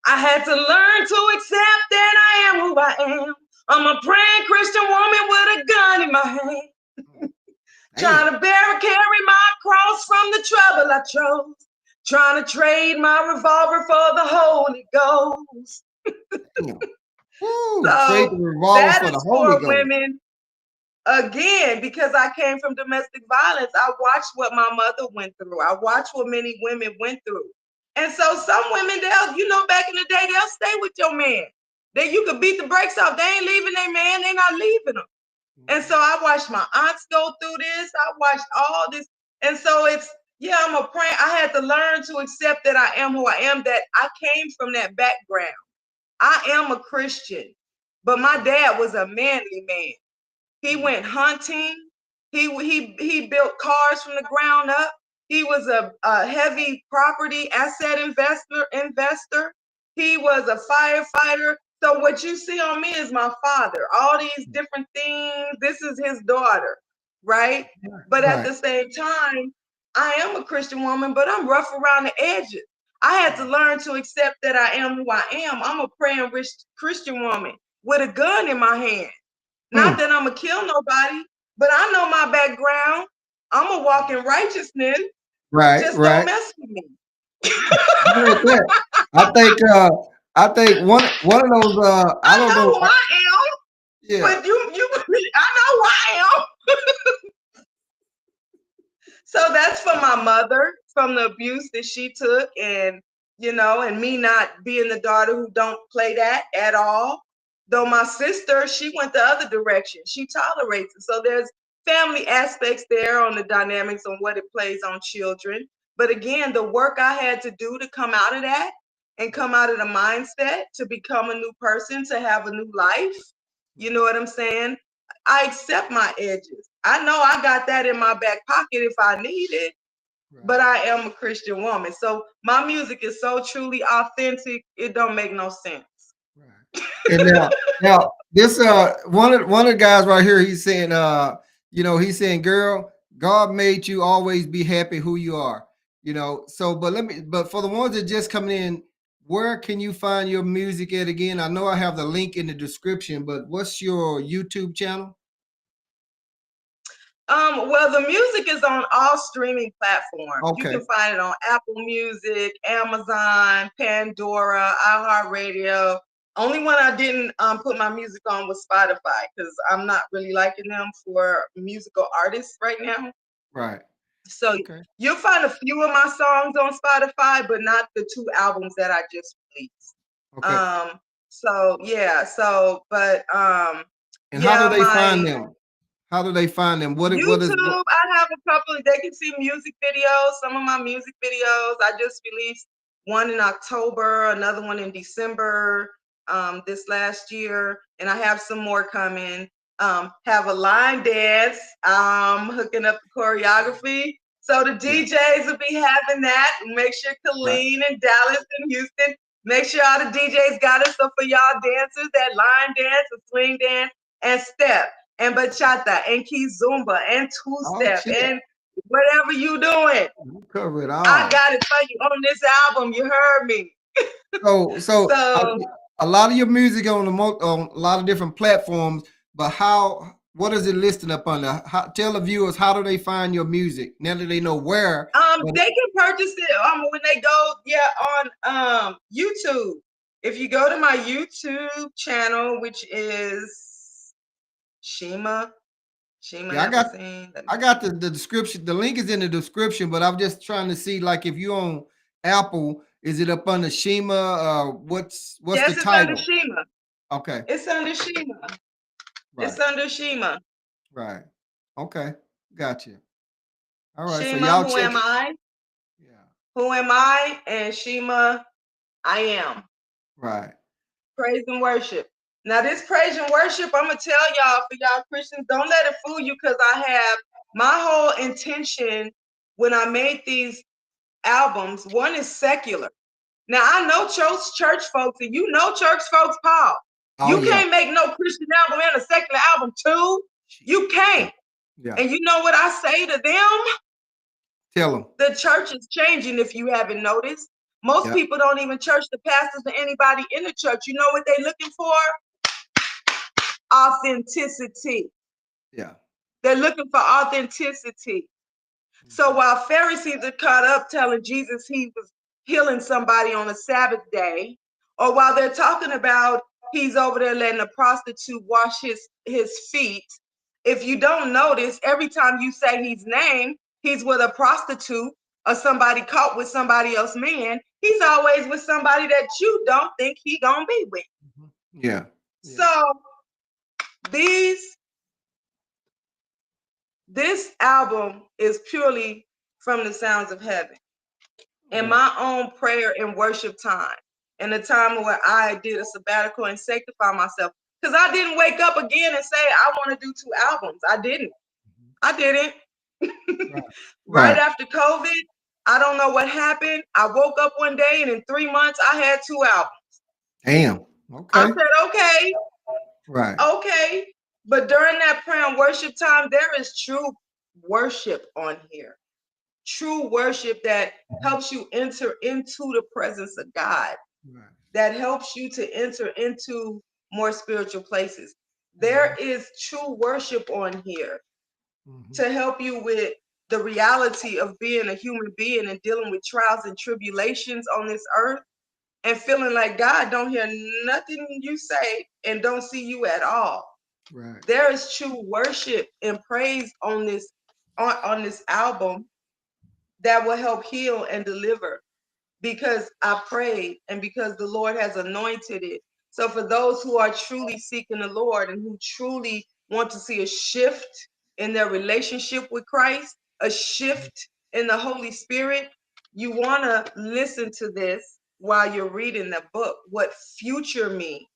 I had to learn to accept that I am who I am. I'm a praying Christian woman with a gun in my hand. Damn. Trying to bear and carry my cross from the trouble I chose. Trying to trade my revolver for the Holy Ghost. Damn. Woo, trade the So revolver that for the is Holy for Ghost. women. Again, because I came from domestic violence, I watched what my mother went through. I watched what many women went through. And so some women, back in the day, they'll stay with your man. Then you could beat the brakes off. They ain't leaving their man. They're not leaving them. And so I watched my aunts go through this. I watched all this. And so I'm a praying. I had to learn to accept that I am who I am, that I came from that background. I am a Christian, but my dad was a manly man. He went hunting. He built cars from the ground up. He was a heavy property asset investor. He was a firefighter. So what you see on me is my father. All these different things. This is his daughter, right? But at Right. the same time, I am a Christian woman, but I'm rough around the edges. I had to learn to accept that I am who I am. I'm a praying rich Christian woman with a gun in my hand. Not that I'm gonna kill nobody, but I know my background. I'm gonna walk in righteousness. Right, Just don't right. mess with me. I heard that. I think one of those I I don't know know. who I am, Yeah. but I know who I am. So that's for my mother, from the abuse that she took, and me not being the daughter who don't play that at all. Though my sister, she went the other direction. She tolerates it. So there's family aspects there on the dynamics on what it plays on children. But again, the work I had to do to come out of that and come out of the mindset to become a new person, to have a new life. You know what I'm saying? I accept my edges. I know I got that in my back pocket if I need it, but I am a Christian woman. So my music is so truly authentic, it don't make no sense. Right. And now this one of the guys right here, he's saying he's saying, girl, God made you always be happy who you are. So but for the ones that just coming in, where can you find your music at again? I know I have the link in the description, but what's your YouTube channel? Well, the music is on all streaming platforms. You Okay. can find it on Apple Music, Amazon, Pandora, iHeartRadio. Only one I didn't put my music on was Spotify because I'm not really liking them for musical artists right now. Right. So Okay. you'll find a few of my songs on Spotify, but not the 2 albums that I just released. Okay. So yeah, but And how do yeah, they find my them? How do they find them? What is what? YouTube, I have a couple of, they can see music videos, some of my music videos. I just released one in October, another one in December, this last year, and I have some more coming. Have a line dance, hooking up the choreography. So the Yeah. DJs will be having that. Make sure Right. Colleen and Dallas and Houston, make sure all the DJs got it. So for y'all dancers, that line dance, a swing dance, and step and bachata and kizumba and Oh two-step shit. and whatever you doing, You cover it I all. got it for you on this album. You heard me. So So a lot of your music on a lot of different platforms, but what is it listed up under? Tell the viewers, how do they find your music now that they know where? But they can purchase it when they go on YouTube. If you go to my YouTube channel, which is Shema yeah, Everseen. I got the description. The link is in the description, but I'm just trying to see like if you on Apple, is it up under Shema? What's the Yes, it's under title? Shema. Okay. It's under Shema. Right. It's under Shema. Right. Okay. Gotcha. All right. So Shema, y'all who check am it. I? Yeah. Who am I? And Shema, I am. Right. Praise and worship. Now, this praise and worship, I'm going to tell y'all, for y'all Christians, don't let it fool you, because I have my whole intention when I made these albums. One is secular. Now, I know church folks, and you know church folks, Paul. Oh You yeah. can't make no Christian album and a secular album too. You Yeah. can't. Yeah. And you know what I say to them? Tell them. The church is changing, if you haven't noticed. Most Yeah. people don't even church the pastors or anybody in the church. You know what they're looking for? Authenticity. Yeah. They're looking for authenticity. So Mhm. while Pharisees are caught up telling Jesus he was healing somebody on a Sabbath day, or while they're talking about he's over there letting a prostitute wash his feet, if you don't notice, every time you say his name, he's with a prostitute or somebody caught with somebody else's man. He's always with somebody that you don't think he gonna be with. Mhm. Yeah. Yeah. So these this album is purely from the sounds of heaven. In Right. my own prayer and worship time, in the time where I did a sabbatical and sanctify myself, because I didn't wake up again and say I want to do 2 albums. I didn't. Mhm. I didn't. Right. Right Right. after COVID, I don't know what happened. I woke up one day and in 3 months I had 2 albums. Damn. I Okay. said, okay, Right. okay. But during that prayer and worship time, there is true worship on here. True worship that helps you enter into the presence of God, Right. that helps you to enter into more spiritual places. Mhm. There is true worship on here Mhm. to help you with the reality of being a human being and dealing with trials and tribulations on this earth and feeling like God don't hear nothing you say and don't see you at all. Right. There is true worship and praise on this album that will help heal and deliver, because I prayed and because the Lord has anointed it. So for those who are truly seeking the Lord and who truly want to see a shift in their relationship with Christ, a shift in the Holy Spirit, you want to listen to this while you're reading the book, What Future Me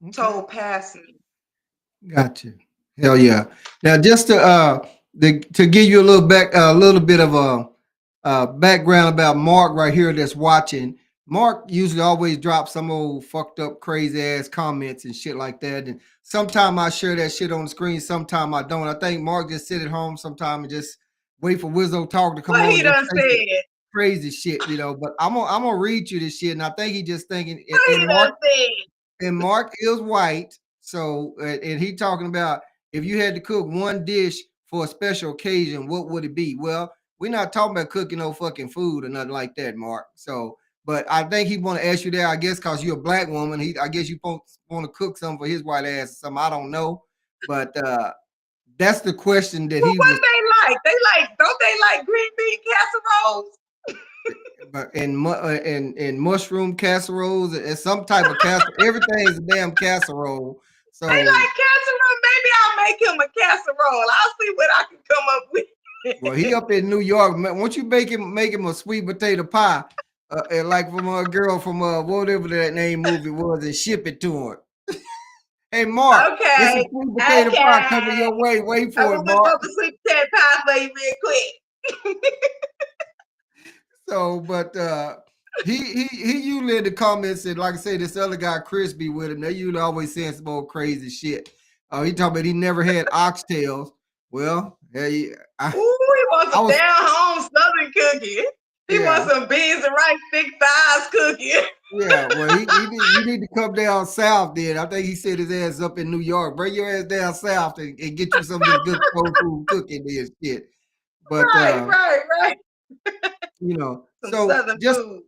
Okay. Told Past Me. Got you. Hell yeah. Now, just to give you a little bit of a background about Mark right here that's watching. Mark usually always drops some old fucked up crazy ass comments and shit like that. And sometime I share that shit on the screen, sometime I don't. I think Mark just sit at home sometime and just wait for Wizzo Talk to come What on he and just done say some said? crazy shit, But I'm gonna read you this shit, and I think he just thinking. And, What and he done Mark said? and Mark is white, so and he talking about if you had to cook one dish for a special occasion, what would it be? Well, we're not talking about cooking no fucking food or nothing like that, Mark. So, but I think he want to ask you that, I guess, because you're a black woman. I guess you want to cook something for his white ass or something. I don't know, but that's the question that Well, he what was. they like? Don't they like green bean casseroles? But and mushroom casseroles and some type of casserole. Everything is a damn casserole. They So like casserole. Maybe I'll make him a casserole. I'll see what I can come up with. well, he up in New York. Once you make him a sweet potato pie, and like from a girl from whatever that name movie was, and ship it to him. Hey Mark, it's a Okay, sweet potato pie coming okay. your way. Wait I for will it, whip Mark. up a sweet potato pie for you real quick. So, but he usually in the comments and like I say, this other guy Chris be with him. They usually always saying some old crazy shit. He talking about he never had oxtails. Well, hey, Ooh, he wants I some was down home southern cookie. He wants yeah. some beans and rice thick thighs cookie. Yeah, well, you need to come down south. Then I think he said his ass up in New York. Bring your ass down south and get you some of this good soul food cooking this shit. But Right. Some so southern just food.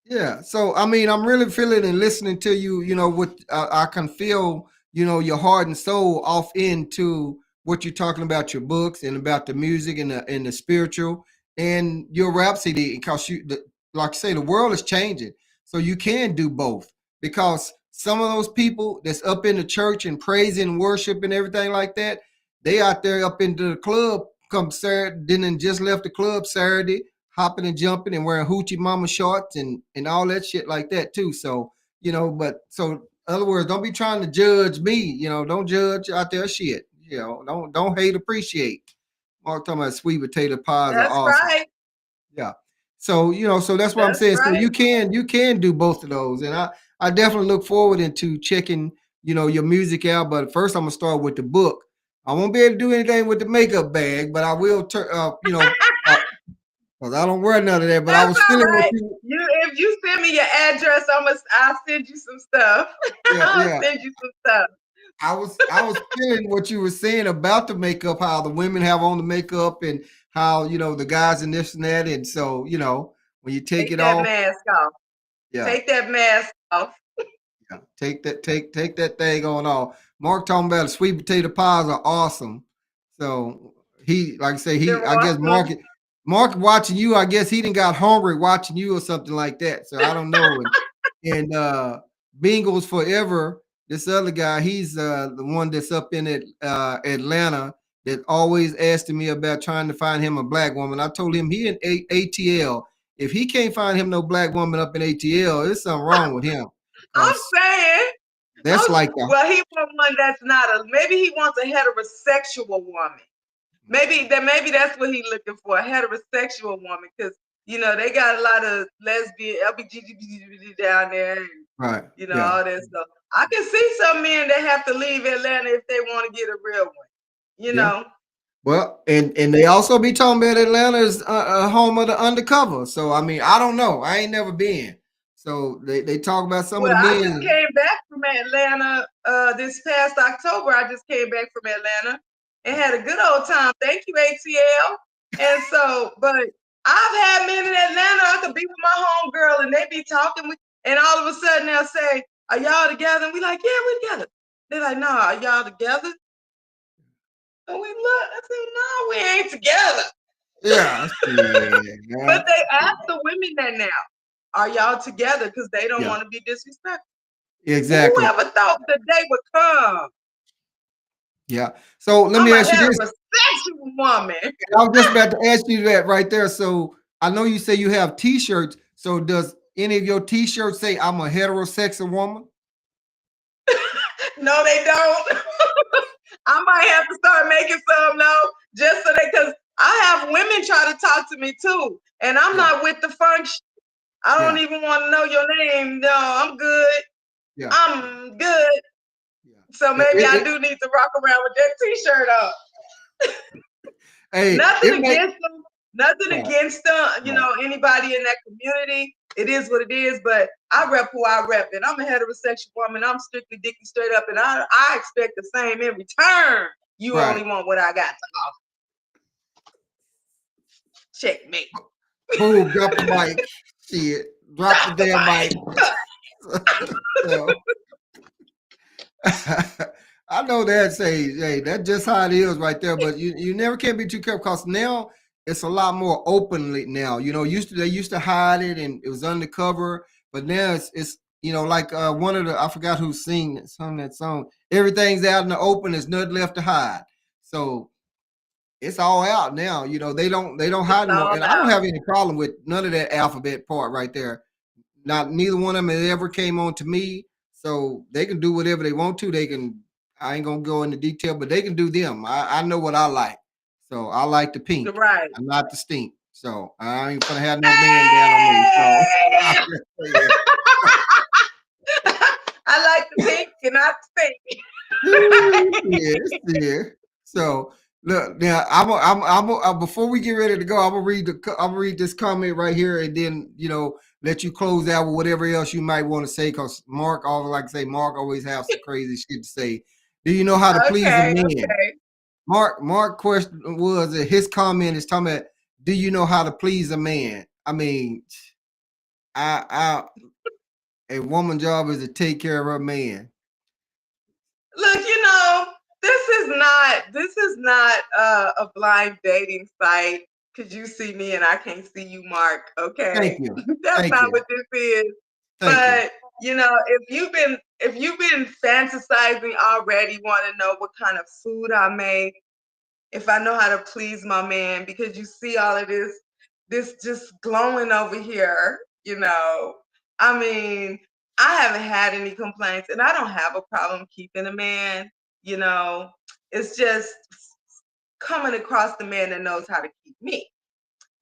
yeah. So I mean, I'm really feeling and listening to you. What I can feel. Your heart and soul off into what you're talking about your books and about the music and the spiritual and your rhapsody. Because like I say, the world is changing, so you can do both. Because some of those people that's up in the church and praising, and worship, and everything like that, they out there up into the club come Saturday, then just left the club Saturday hopping and jumping and wearing hoochie mama shorts and all that shit like that too. So but so in other words, don't be trying to judge me. Don't judge out there shit. Don't hate, appreciate. Mark talking about sweet potato pies are That's awesome. right. Yeah. So that's what I'm That's saying. So right. you can do both of those, and I definitely look forward into checking your music out. But first, I'm gonna start with the book. I won't be able to do anything with the makeup bag, but I will turn. Because I don't wear none of that. But I That's was all feeling what right. you. If you send me your address, I'll send you some stuff. Yeah, I'll yeah. send you some stuff. I was feeling what you were saying about the makeup, how the women have on the makeup, and how the guys and this and that, and so when you take Take it that off, mask off. yeah, Take that mask off. yeah, take that thing on off. Mark talking about sweet potato pies are awesome. So he, like I say, They're I guess awesome. Mark watching you. I guess he didn't got hungry watching you or something like that. So I don't know. And Bengals forever. This other guy, he's the one that's up in Atlanta that always asking me about trying to find him a black woman. I told him he in ATL. If he can't find him no black woman up in ATL, there's something wrong with him. I'm Cause saying. that's like a Well, he wants one that's not maybe he wants a heterosexual woman. Maybe that's what he's looking for, a heterosexual woman, because they got a lot of lesbian LGBT down there, and right. Yeah. all that stuff. I can see some men that have to leave Atlanta if they want to get a real one. You Yeah. know. Well, and they also be talking about Atlanta is a home of the undercover. So I mean, I don't know. I ain't never been. So they talk about some of Well, the I just men. came back from Atlanta this past October. I just came back from Atlanta and had a good old time. Thank you, ATL. And so, but I've had men in Atlanta. I could be with my homegirl and they be talking with, and all of a sudden they'll say, "Are y'all together?" And we like, "Yeah, we're together." They're like, "No, are y'all together?" And we look. I said, "No, we ain't together." Yeah. Yeah. But they ask the women that now, "Are y'all together?" Because they don't Yeah. want to be disrespectful. Exactly. Whoever thought the day would come? Yeah. So let I'm me a ask you this. heterosexual woman. I was just about to ask you that right there. So I know you say you have T-shirts. So does any of your T-shirts say I'm a heterosexual woman? No, they don't. I might have to start making some though, just so because I have women try to talk to me too, and I'm Yeah. not with the function. I don't Yeah. even want to know your name. No, I'm good. Yeah. I'm good. Yeah. So Yeah. maybe I do need to rock around with that T-shirt on. Hey, Nothing it make against them. Nothing right, against them. right. Anybody in that community. It is what it is. But I rep who I rep, and I'm a heterosexual woman. I'm strictly dicky straight up, and I expect the same in return. You Right. only want what I got to offer. Checkmate. Boom, drop the mic. Shit. Drop the Drop the damn mic. mic. So I know that say, hey, that's just how it is right there. But you never can be too careful because now it's a lot more openly now. Used to they used to hide it and it was undercover, but now it's like one of the I forgot who sung that song. Everything's out in the open. There's nothing left to hide. So it's all out now. They don't It's hide anymore, all and I don't out. have any problem with none of that alphabet part right there. Not neither one of them ever came on to me, so they can do whatever they want to. They can. I ain't gonna go into detail, but they can do them. I know what I like, so I like the pink. Right. I'm not the stink, so I ain't gonna have no man down on me. So I'm Hey! just saying. I like the pink and not the pink. Yes, yeah. So look now, before we get ready to go, I'm gonna read this comment right here, and then let you close out with whatever else you might want to say. Because Mark, always like to say, Mark always have some crazy shit to say. Do you know how to please a Okay, man? okay. Mark question was his comment is talking about, do you know how to please a man? I mean, I a woman job is to take care of her man. Look, this is not a blind dating site because you see me and I can't see you, Mark. Thank Okay, you, that's thank not you, what this is. thank you. But if you've been fantasizing already, want to know what kind of food I make, if I know how to please my man, because you see all of this just glowing over here, I mean, I haven't had any complaints and I don't have a problem keeping a man, you know. It's just coming across the man that knows how to keep me.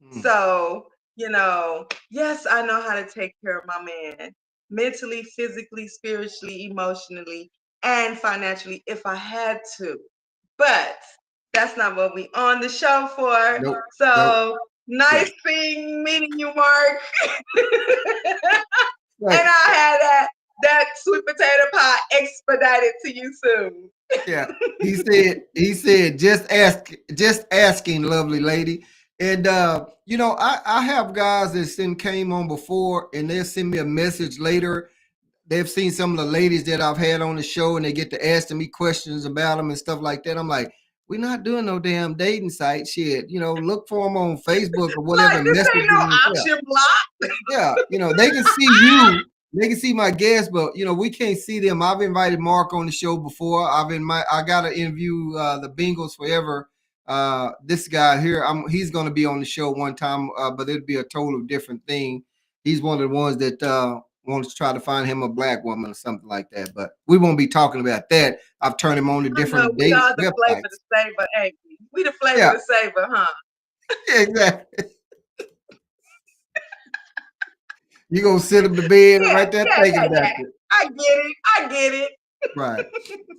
Mm, So, yes, I know how to take care of my man mentally, physically, spiritually, emotionally, and financially if I had to. But that's not what we on the show for. nope, nope. So Yeah. nice meeting you, Mark. And Right. I'll have that sweet potato pie expedited to you soon. Yeah. He said, just asking, lovely lady. And I have guys that came on before and they'll send me a message later. They've seen some of the ladies that I've had on the show and they get to asking me questions about them and stuff like that. I'm like, we're not doing no damn dating site shit. Look for them on Facebook or whatever Like and this message ain't no them. Yeah. option block. Yeah, they can see you, they can see my guests, but we can't see them. I've invited Mark on the show before. I got to interview the Bengals forever. This guy here, he's going to be on the show one time, but it'd be a total different thing. He's one of the ones that wants to try to find him a black woman or something like that. But we won't be talking about that. I've turned him on to I know different we date are the flavor to websites. savor, ain't we? We the flavor Yeah, to savor, huh? exactly. You gonna sit up the bed and Yeah, right there yeah, thinking yeah, about yeah. it. I get it. I get it. Right.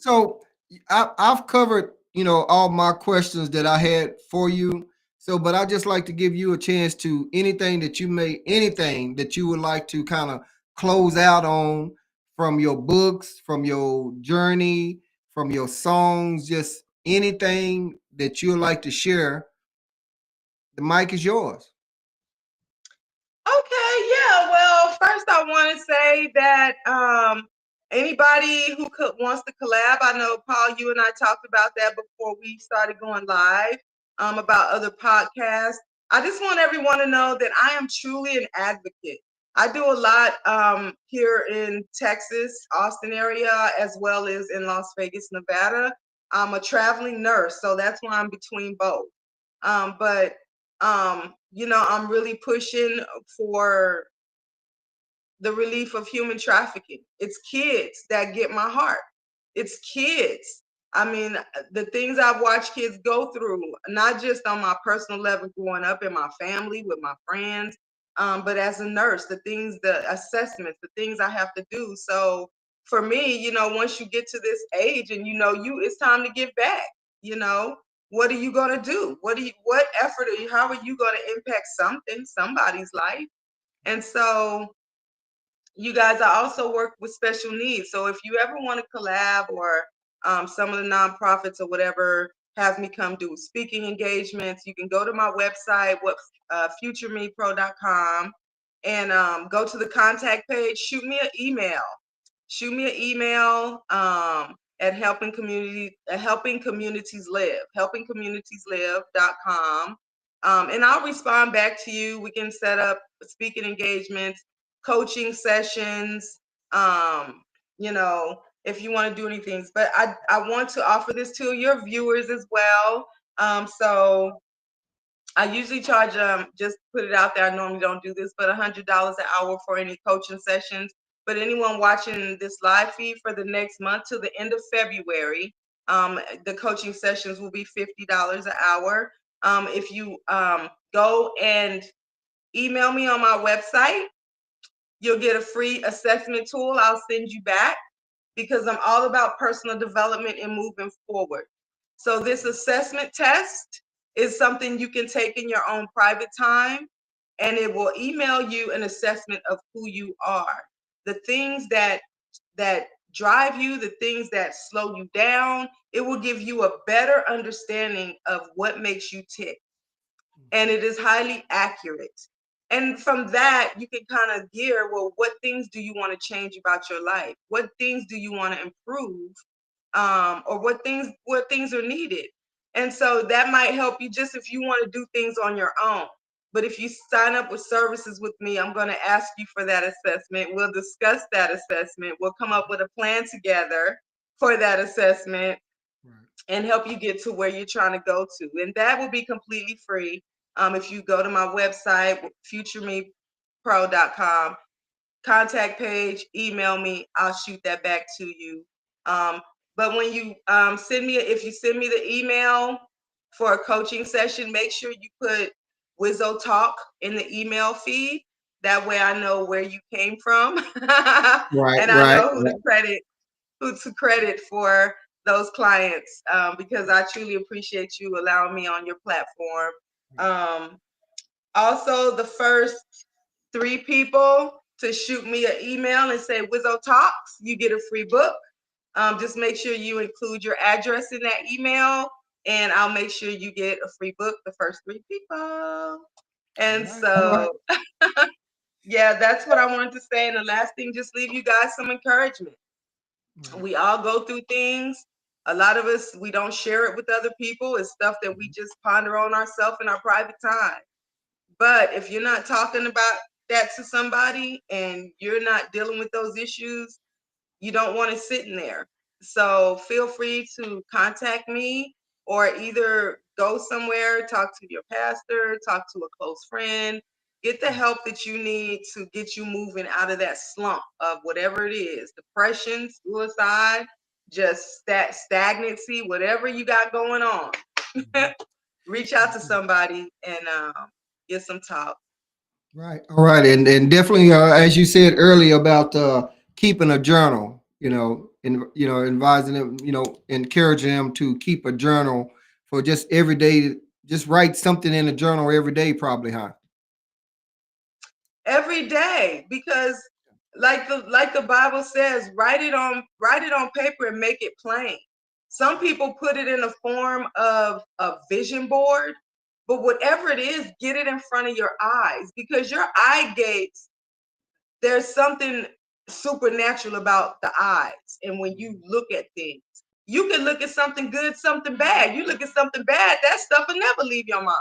So I've covered, all my questions that I had for you. So, but I just like to give you a chance to anything that you would like to kind of close out on from your books, from your journey, from your songs, just anything that you would like to share. The mic is yours. Okay, yeah. Well, first I want to say that anybody who wants to collab, I know Paul, you and I talked about that before we started going live about other podcasts. I just want everyone to know that I am truly an advocate. I do a lot here in Texas, Austin area, as well as in Las Vegas, Nevada. I'm a traveling nurse, so that's why I'm between both. But I'm really pushing for the relief of human trafficking. It's kids that get my heart. It's kids. I mean, the things I've watched kids go through, not just on my personal level growing up in my family with my friends, but as a nurse, the assessments, the things I have to do. So for me, once you get to this age and it's time to give back, you know, what are you gonna do? What effort are you, how are you gonna impact somebody's life? And so you guys, I also work with special needs. So if you ever want to collab, or some of the nonprofits or whatever have me come do speaking engagements, you can go to my website, futuremepro.com, and go to the contact page. Shoot me an email at helping communities live, helpingcommunitieslive.com. And I'll respond back to you. We can set up speaking engagements, coaching sessions, if you want to do anything. But I want to offer this to your viewers as well. So I usually charge, just put it out there, I normally don't do this, but $100 an hour for any coaching sessions. But anyone watching this live feed for the next month till the end of February, the coaching sessions will be $50 an hour. If you go and email me on my website, you'll get a free assessment tool I'll send you back, because I'm all about personal development and moving forward. So this assessment test is something you can take in your own private time, and it will email you an assessment of who you are, the things that drive you, the things that slow you down. It will give you a better understanding of what makes you tick, and it is highly accurate. And from that, you can kind of gear, well, what things do you want to change about your life? What things do you want to improve? Or what things are needed? And so that might help you, just if you want to do things on your own. But if you sign up with services with me, I'm going to ask you for that assessment. We'll discuss that assessment. We'll come up with a plan together for that assessment, Right. and help you get to where you're trying to go to. And that will be completely free. If you go to my website, futuremepro.com, contact page, email me, I'll shoot that back to you. But when you if you send me the email for a coaching session, make sure you put Wizzo Talk in the email feed. That way I know where you came from. Right, And I right, know right, who to credit for those clients, because I truly appreciate you allowing me on your platform. Um, Also, the first 3 people to shoot me an email and say Wizzo Talks, you get a free book. Just make sure you include your address in that email, and I'll make sure you get a free book, the first 3 people. And all right, so, yeah, that's what I wanted to say. And the last thing, just leave you guys some encouragement. right, We all go through things. A lot of us, we don't share it with other people. It's stuff that we just ponder on ourselves in our private time. But if you're not talking about that to somebody and you're not dealing with those issues, you don't want it sitting there. So feel free to contact me, or either go somewhere, talk to your pastor, talk to a close friend, get the help that you need to get you moving out of that slump of whatever it is, depression, suicide, just that stagnancy, whatever you got going on. mhm, Reach out to mhm. somebody and get some talk. Right. All right. And definitely, as you said earlier about keeping a journal, and advising them, encouraging them to keep a journal for just every day. Just write something in a journal every day, probably, huh? Every day, because like the Bible says, write it on paper and make it plain. Some people put it in the form of a vision board, but whatever it is, get it in front of your eyes, because your eye gates, there's something supernatural about the eyes. And when you look at things, you can look at something good, something bad. You look at something bad, that stuff will never leave your mind.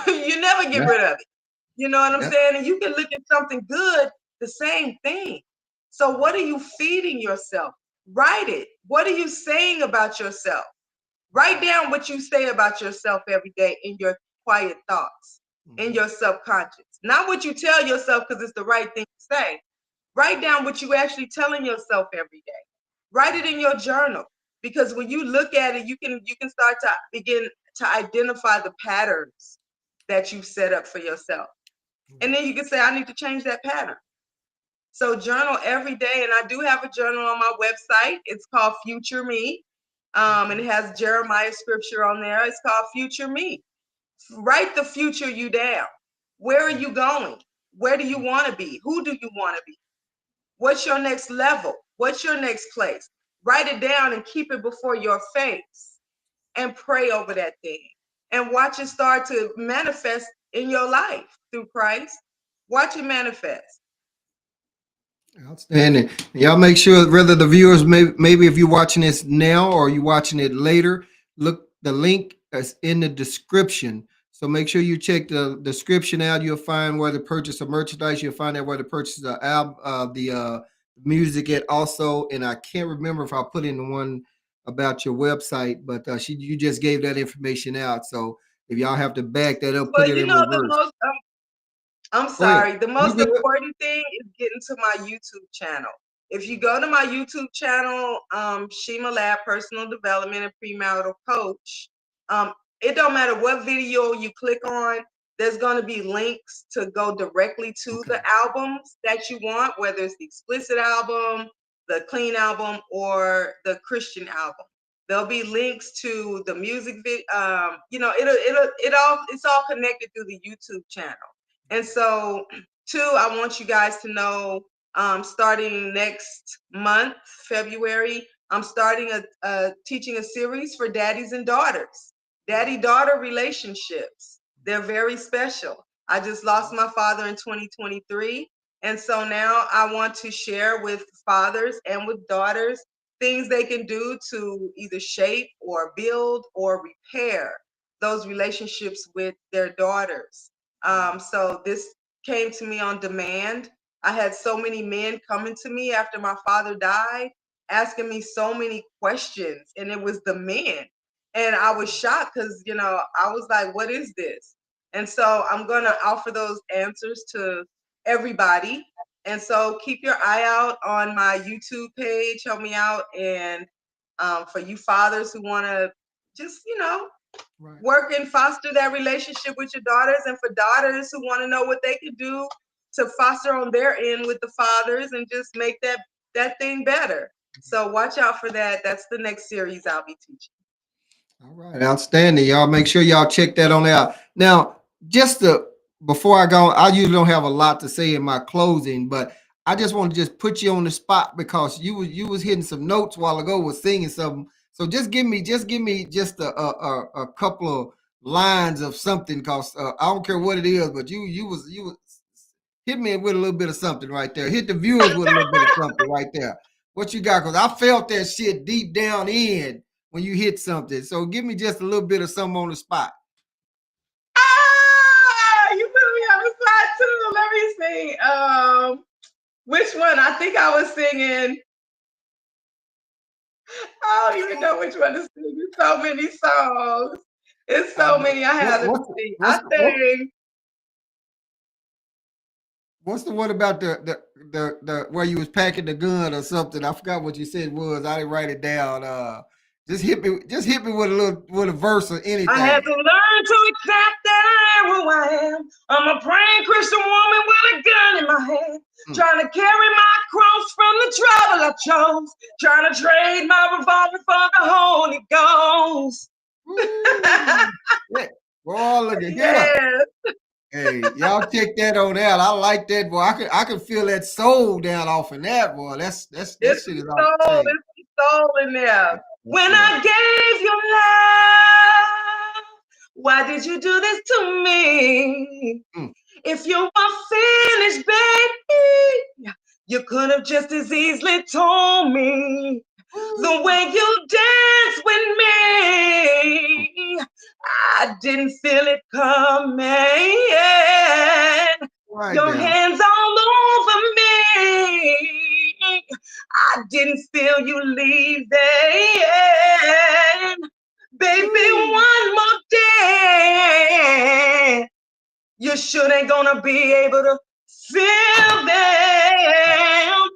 You never get Yeah. rid of it. You know what I'm Yeah. saying? And you can look at something good, the same thing. So what are you feeding yourself? Write it. What are you saying about yourself? Write down what you say about yourself every day in your quiet thoughts, in Mhm. your subconscious. Not what you tell yourself because it's the right thing to say. Write down what you actually telling yourself every day. Write it in your journal, because when you look at it, you can start to begin to identify the patterns that you set up for yourself. And then you can say, I need to change that pattern. So journal every day. And I do have a journal on my website. It's called Future Me. And it has Jeremiah scripture on there. It's called Future Me. Write the future you down. Where are you going? Where do you want to be? Who do you want to be? What's your next level? What's your next place? Write it down and keep it before your face and pray over that thing and watch it start to manifest in your life through Christ. Watch it manifest. Outstanding. Y'all make sure whether the viewers maybe if you're watching this now or you're watching it later, look the link is in the description. So make sure you check the description out. You'll find where to purchase the merchandise. You'll find out where to purchase the album, the music at also. And I can't remember if I put in the one about your website, but you just gave that information out. So if y'all have to back that up, put Well, it you in know, the reverse. most I'm Go ahead. sorry. The You most good? important thing is getting to my YouTube channel. If you go to my YouTube channel, Shema Lab Personal Development and Premarital Coach, it don't matter what video you click on, there's going to be links to go directly to Okay. the albums that you want, whether it's the explicit album, the clean album, or the Christian album. There'll be links to the music video. It's all connected through the YouTube channel. And so, two, I want you guys to know, starting next month, February, I'm starting teaching a series for daddies and daughters, daddy-daughter relationships. They're very special. I just lost my father in 2023. And so now I want to share with fathers and with daughters things they can do to either shape or build or repair those relationships with their daughters. So this came to me on demand. I had so many men coming to me after my father died, asking me so many questions, and it was the men. And I was shocked because, I was like, what is this? And so I'm going to offer those answers to everybody. And so keep your eye out on my YouTube page. Help me out. And for you fathers who want to just, Right. work and foster that relationship with your daughters, and for daughters who want to know what they can do to foster on their end with the fathers and just make that thing better. So watch out for that. That's the next series I'll be teaching. All right, outstanding. Y'all make sure y'all check that on out. Now, just to before I go, I usually don't have a lot to say in my closing, but I just want to just put you on the spot because you was hitting some notes while ago was singing something. So just give me just a couple of lines of something because I don't care what it is, but you was hit me with a little bit of something right there. Hit the viewers with a little bit of something right there. What you got? Because I felt that shit deep down in when you hit something. So give me just a little bit of something on the spot. You put me on the spot too. Let me see. Which one? I think I was singing. I don't even know which one to sing. There's so many songs. It's so many I have to sing. I think. What's the one about the where you was packing the gun or something? I forgot what you said was. I didn't write it down. Just hit me with a verse or I had anything. to learn to accept that I am who I am. I'm a praying Christian woman with a gun in my hand, trying to carry my cross from the trouble I chose, trying to trade my revolver for the Holy Ghost. Yeah. Boy, look at here. Yes. Hey, y'all check that on out. I like that, boy. I can feel that soul down off in that, boy. That It's shit is off the soul. chain. It's soul in there. When Yeah. I gave you love, why did you do this to me? Mm. If you were finished, baby, you could have just as easily told me. The way you dance with me, I didn't feel it coming. Right Your now. hands all over me. I didn't feel you leaving. Baby, one more day. You sure ain't gonna be able to feel them.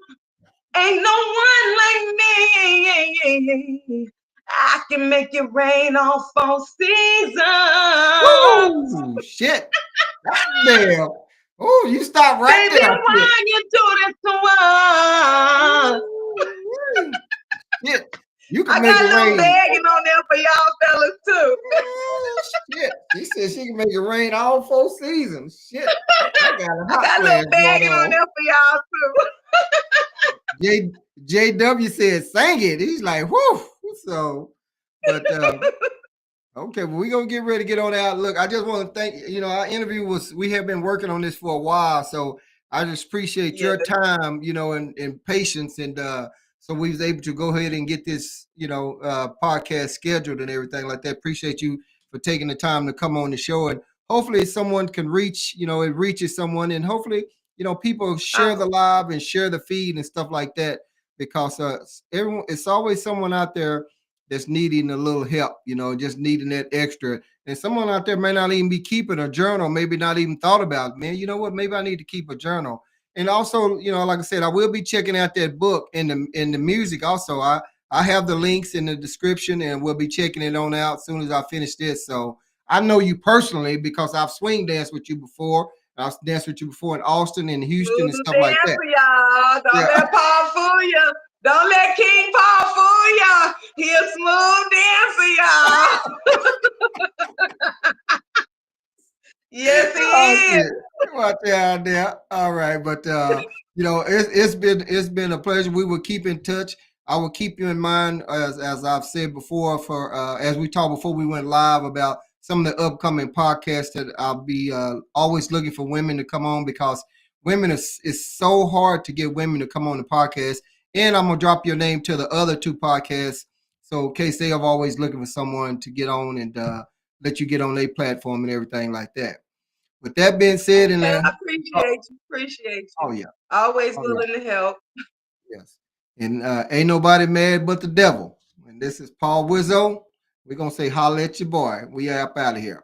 Ain't no one like me. I can make it rain on 4 seasons. Woo! Shit. God damn. Oh, you stop right Baby, there. why you do this to us? Ooh, shit. You can I make got it a little rain. begging on there for y'all fellas too. Oh, shit. She said she can make it rain all 4 seasons. Shit. I got a I hot got a flash little going begging on on. there for y'all too. J JW said sing it. He's like, whoo. So, but okay, well, we're gonna get ready to get on out. Look, I just want to thank our interview was we have been working on this for a while, so I just appreciate Yeah, your time, and patience, and so we was able to go ahead and get this, podcast scheduled and everything like that. Appreciate you for taking the time to come on the show, and hopefully someone can reach, it reaches someone, and hopefully, people share I'm the live and share the feed and stuff like that because everyone, it's always someone out there that's needing a little help, just needing that extra. And someone out there may not even be keeping a journal, maybe not even thought about, man, you know what, maybe I need to keep a journal. And also, like I said, I will be checking out that book and the music also. I have the links in the description and we'll be checking it on out as soon as I finish this. So I know you personally because I've swing danced with you before. I've danced with you before in Austin and Houston and smooth stuff like that. dancer, y'all. Don't Yeah. let Paul fool you. Don't let King Paul fool y'all. He a smooth dancer, y'all. Yes, he Oh is. shit. Right there. All right. But it's been a pleasure. We will keep in touch. I will keep you in mind as I've said before for as we talked before we went live about some of the upcoming podcasts that I'll be always looking for women to come on because women is so hard to get women to come on the podcast. And I'm gonna drop your name to the other two podcasts. So in case they are always looking for someone to get on and let you get on their platform and everything like that. With that being said, and Okay, I oh, appreciate you. Appreciate oh you. yeah, Always oh yeah, willing to help. yes, and ain't nobody mad but the devil. And this is Paul Wizzo. We're gonna say holla at your boy. We are up out of here.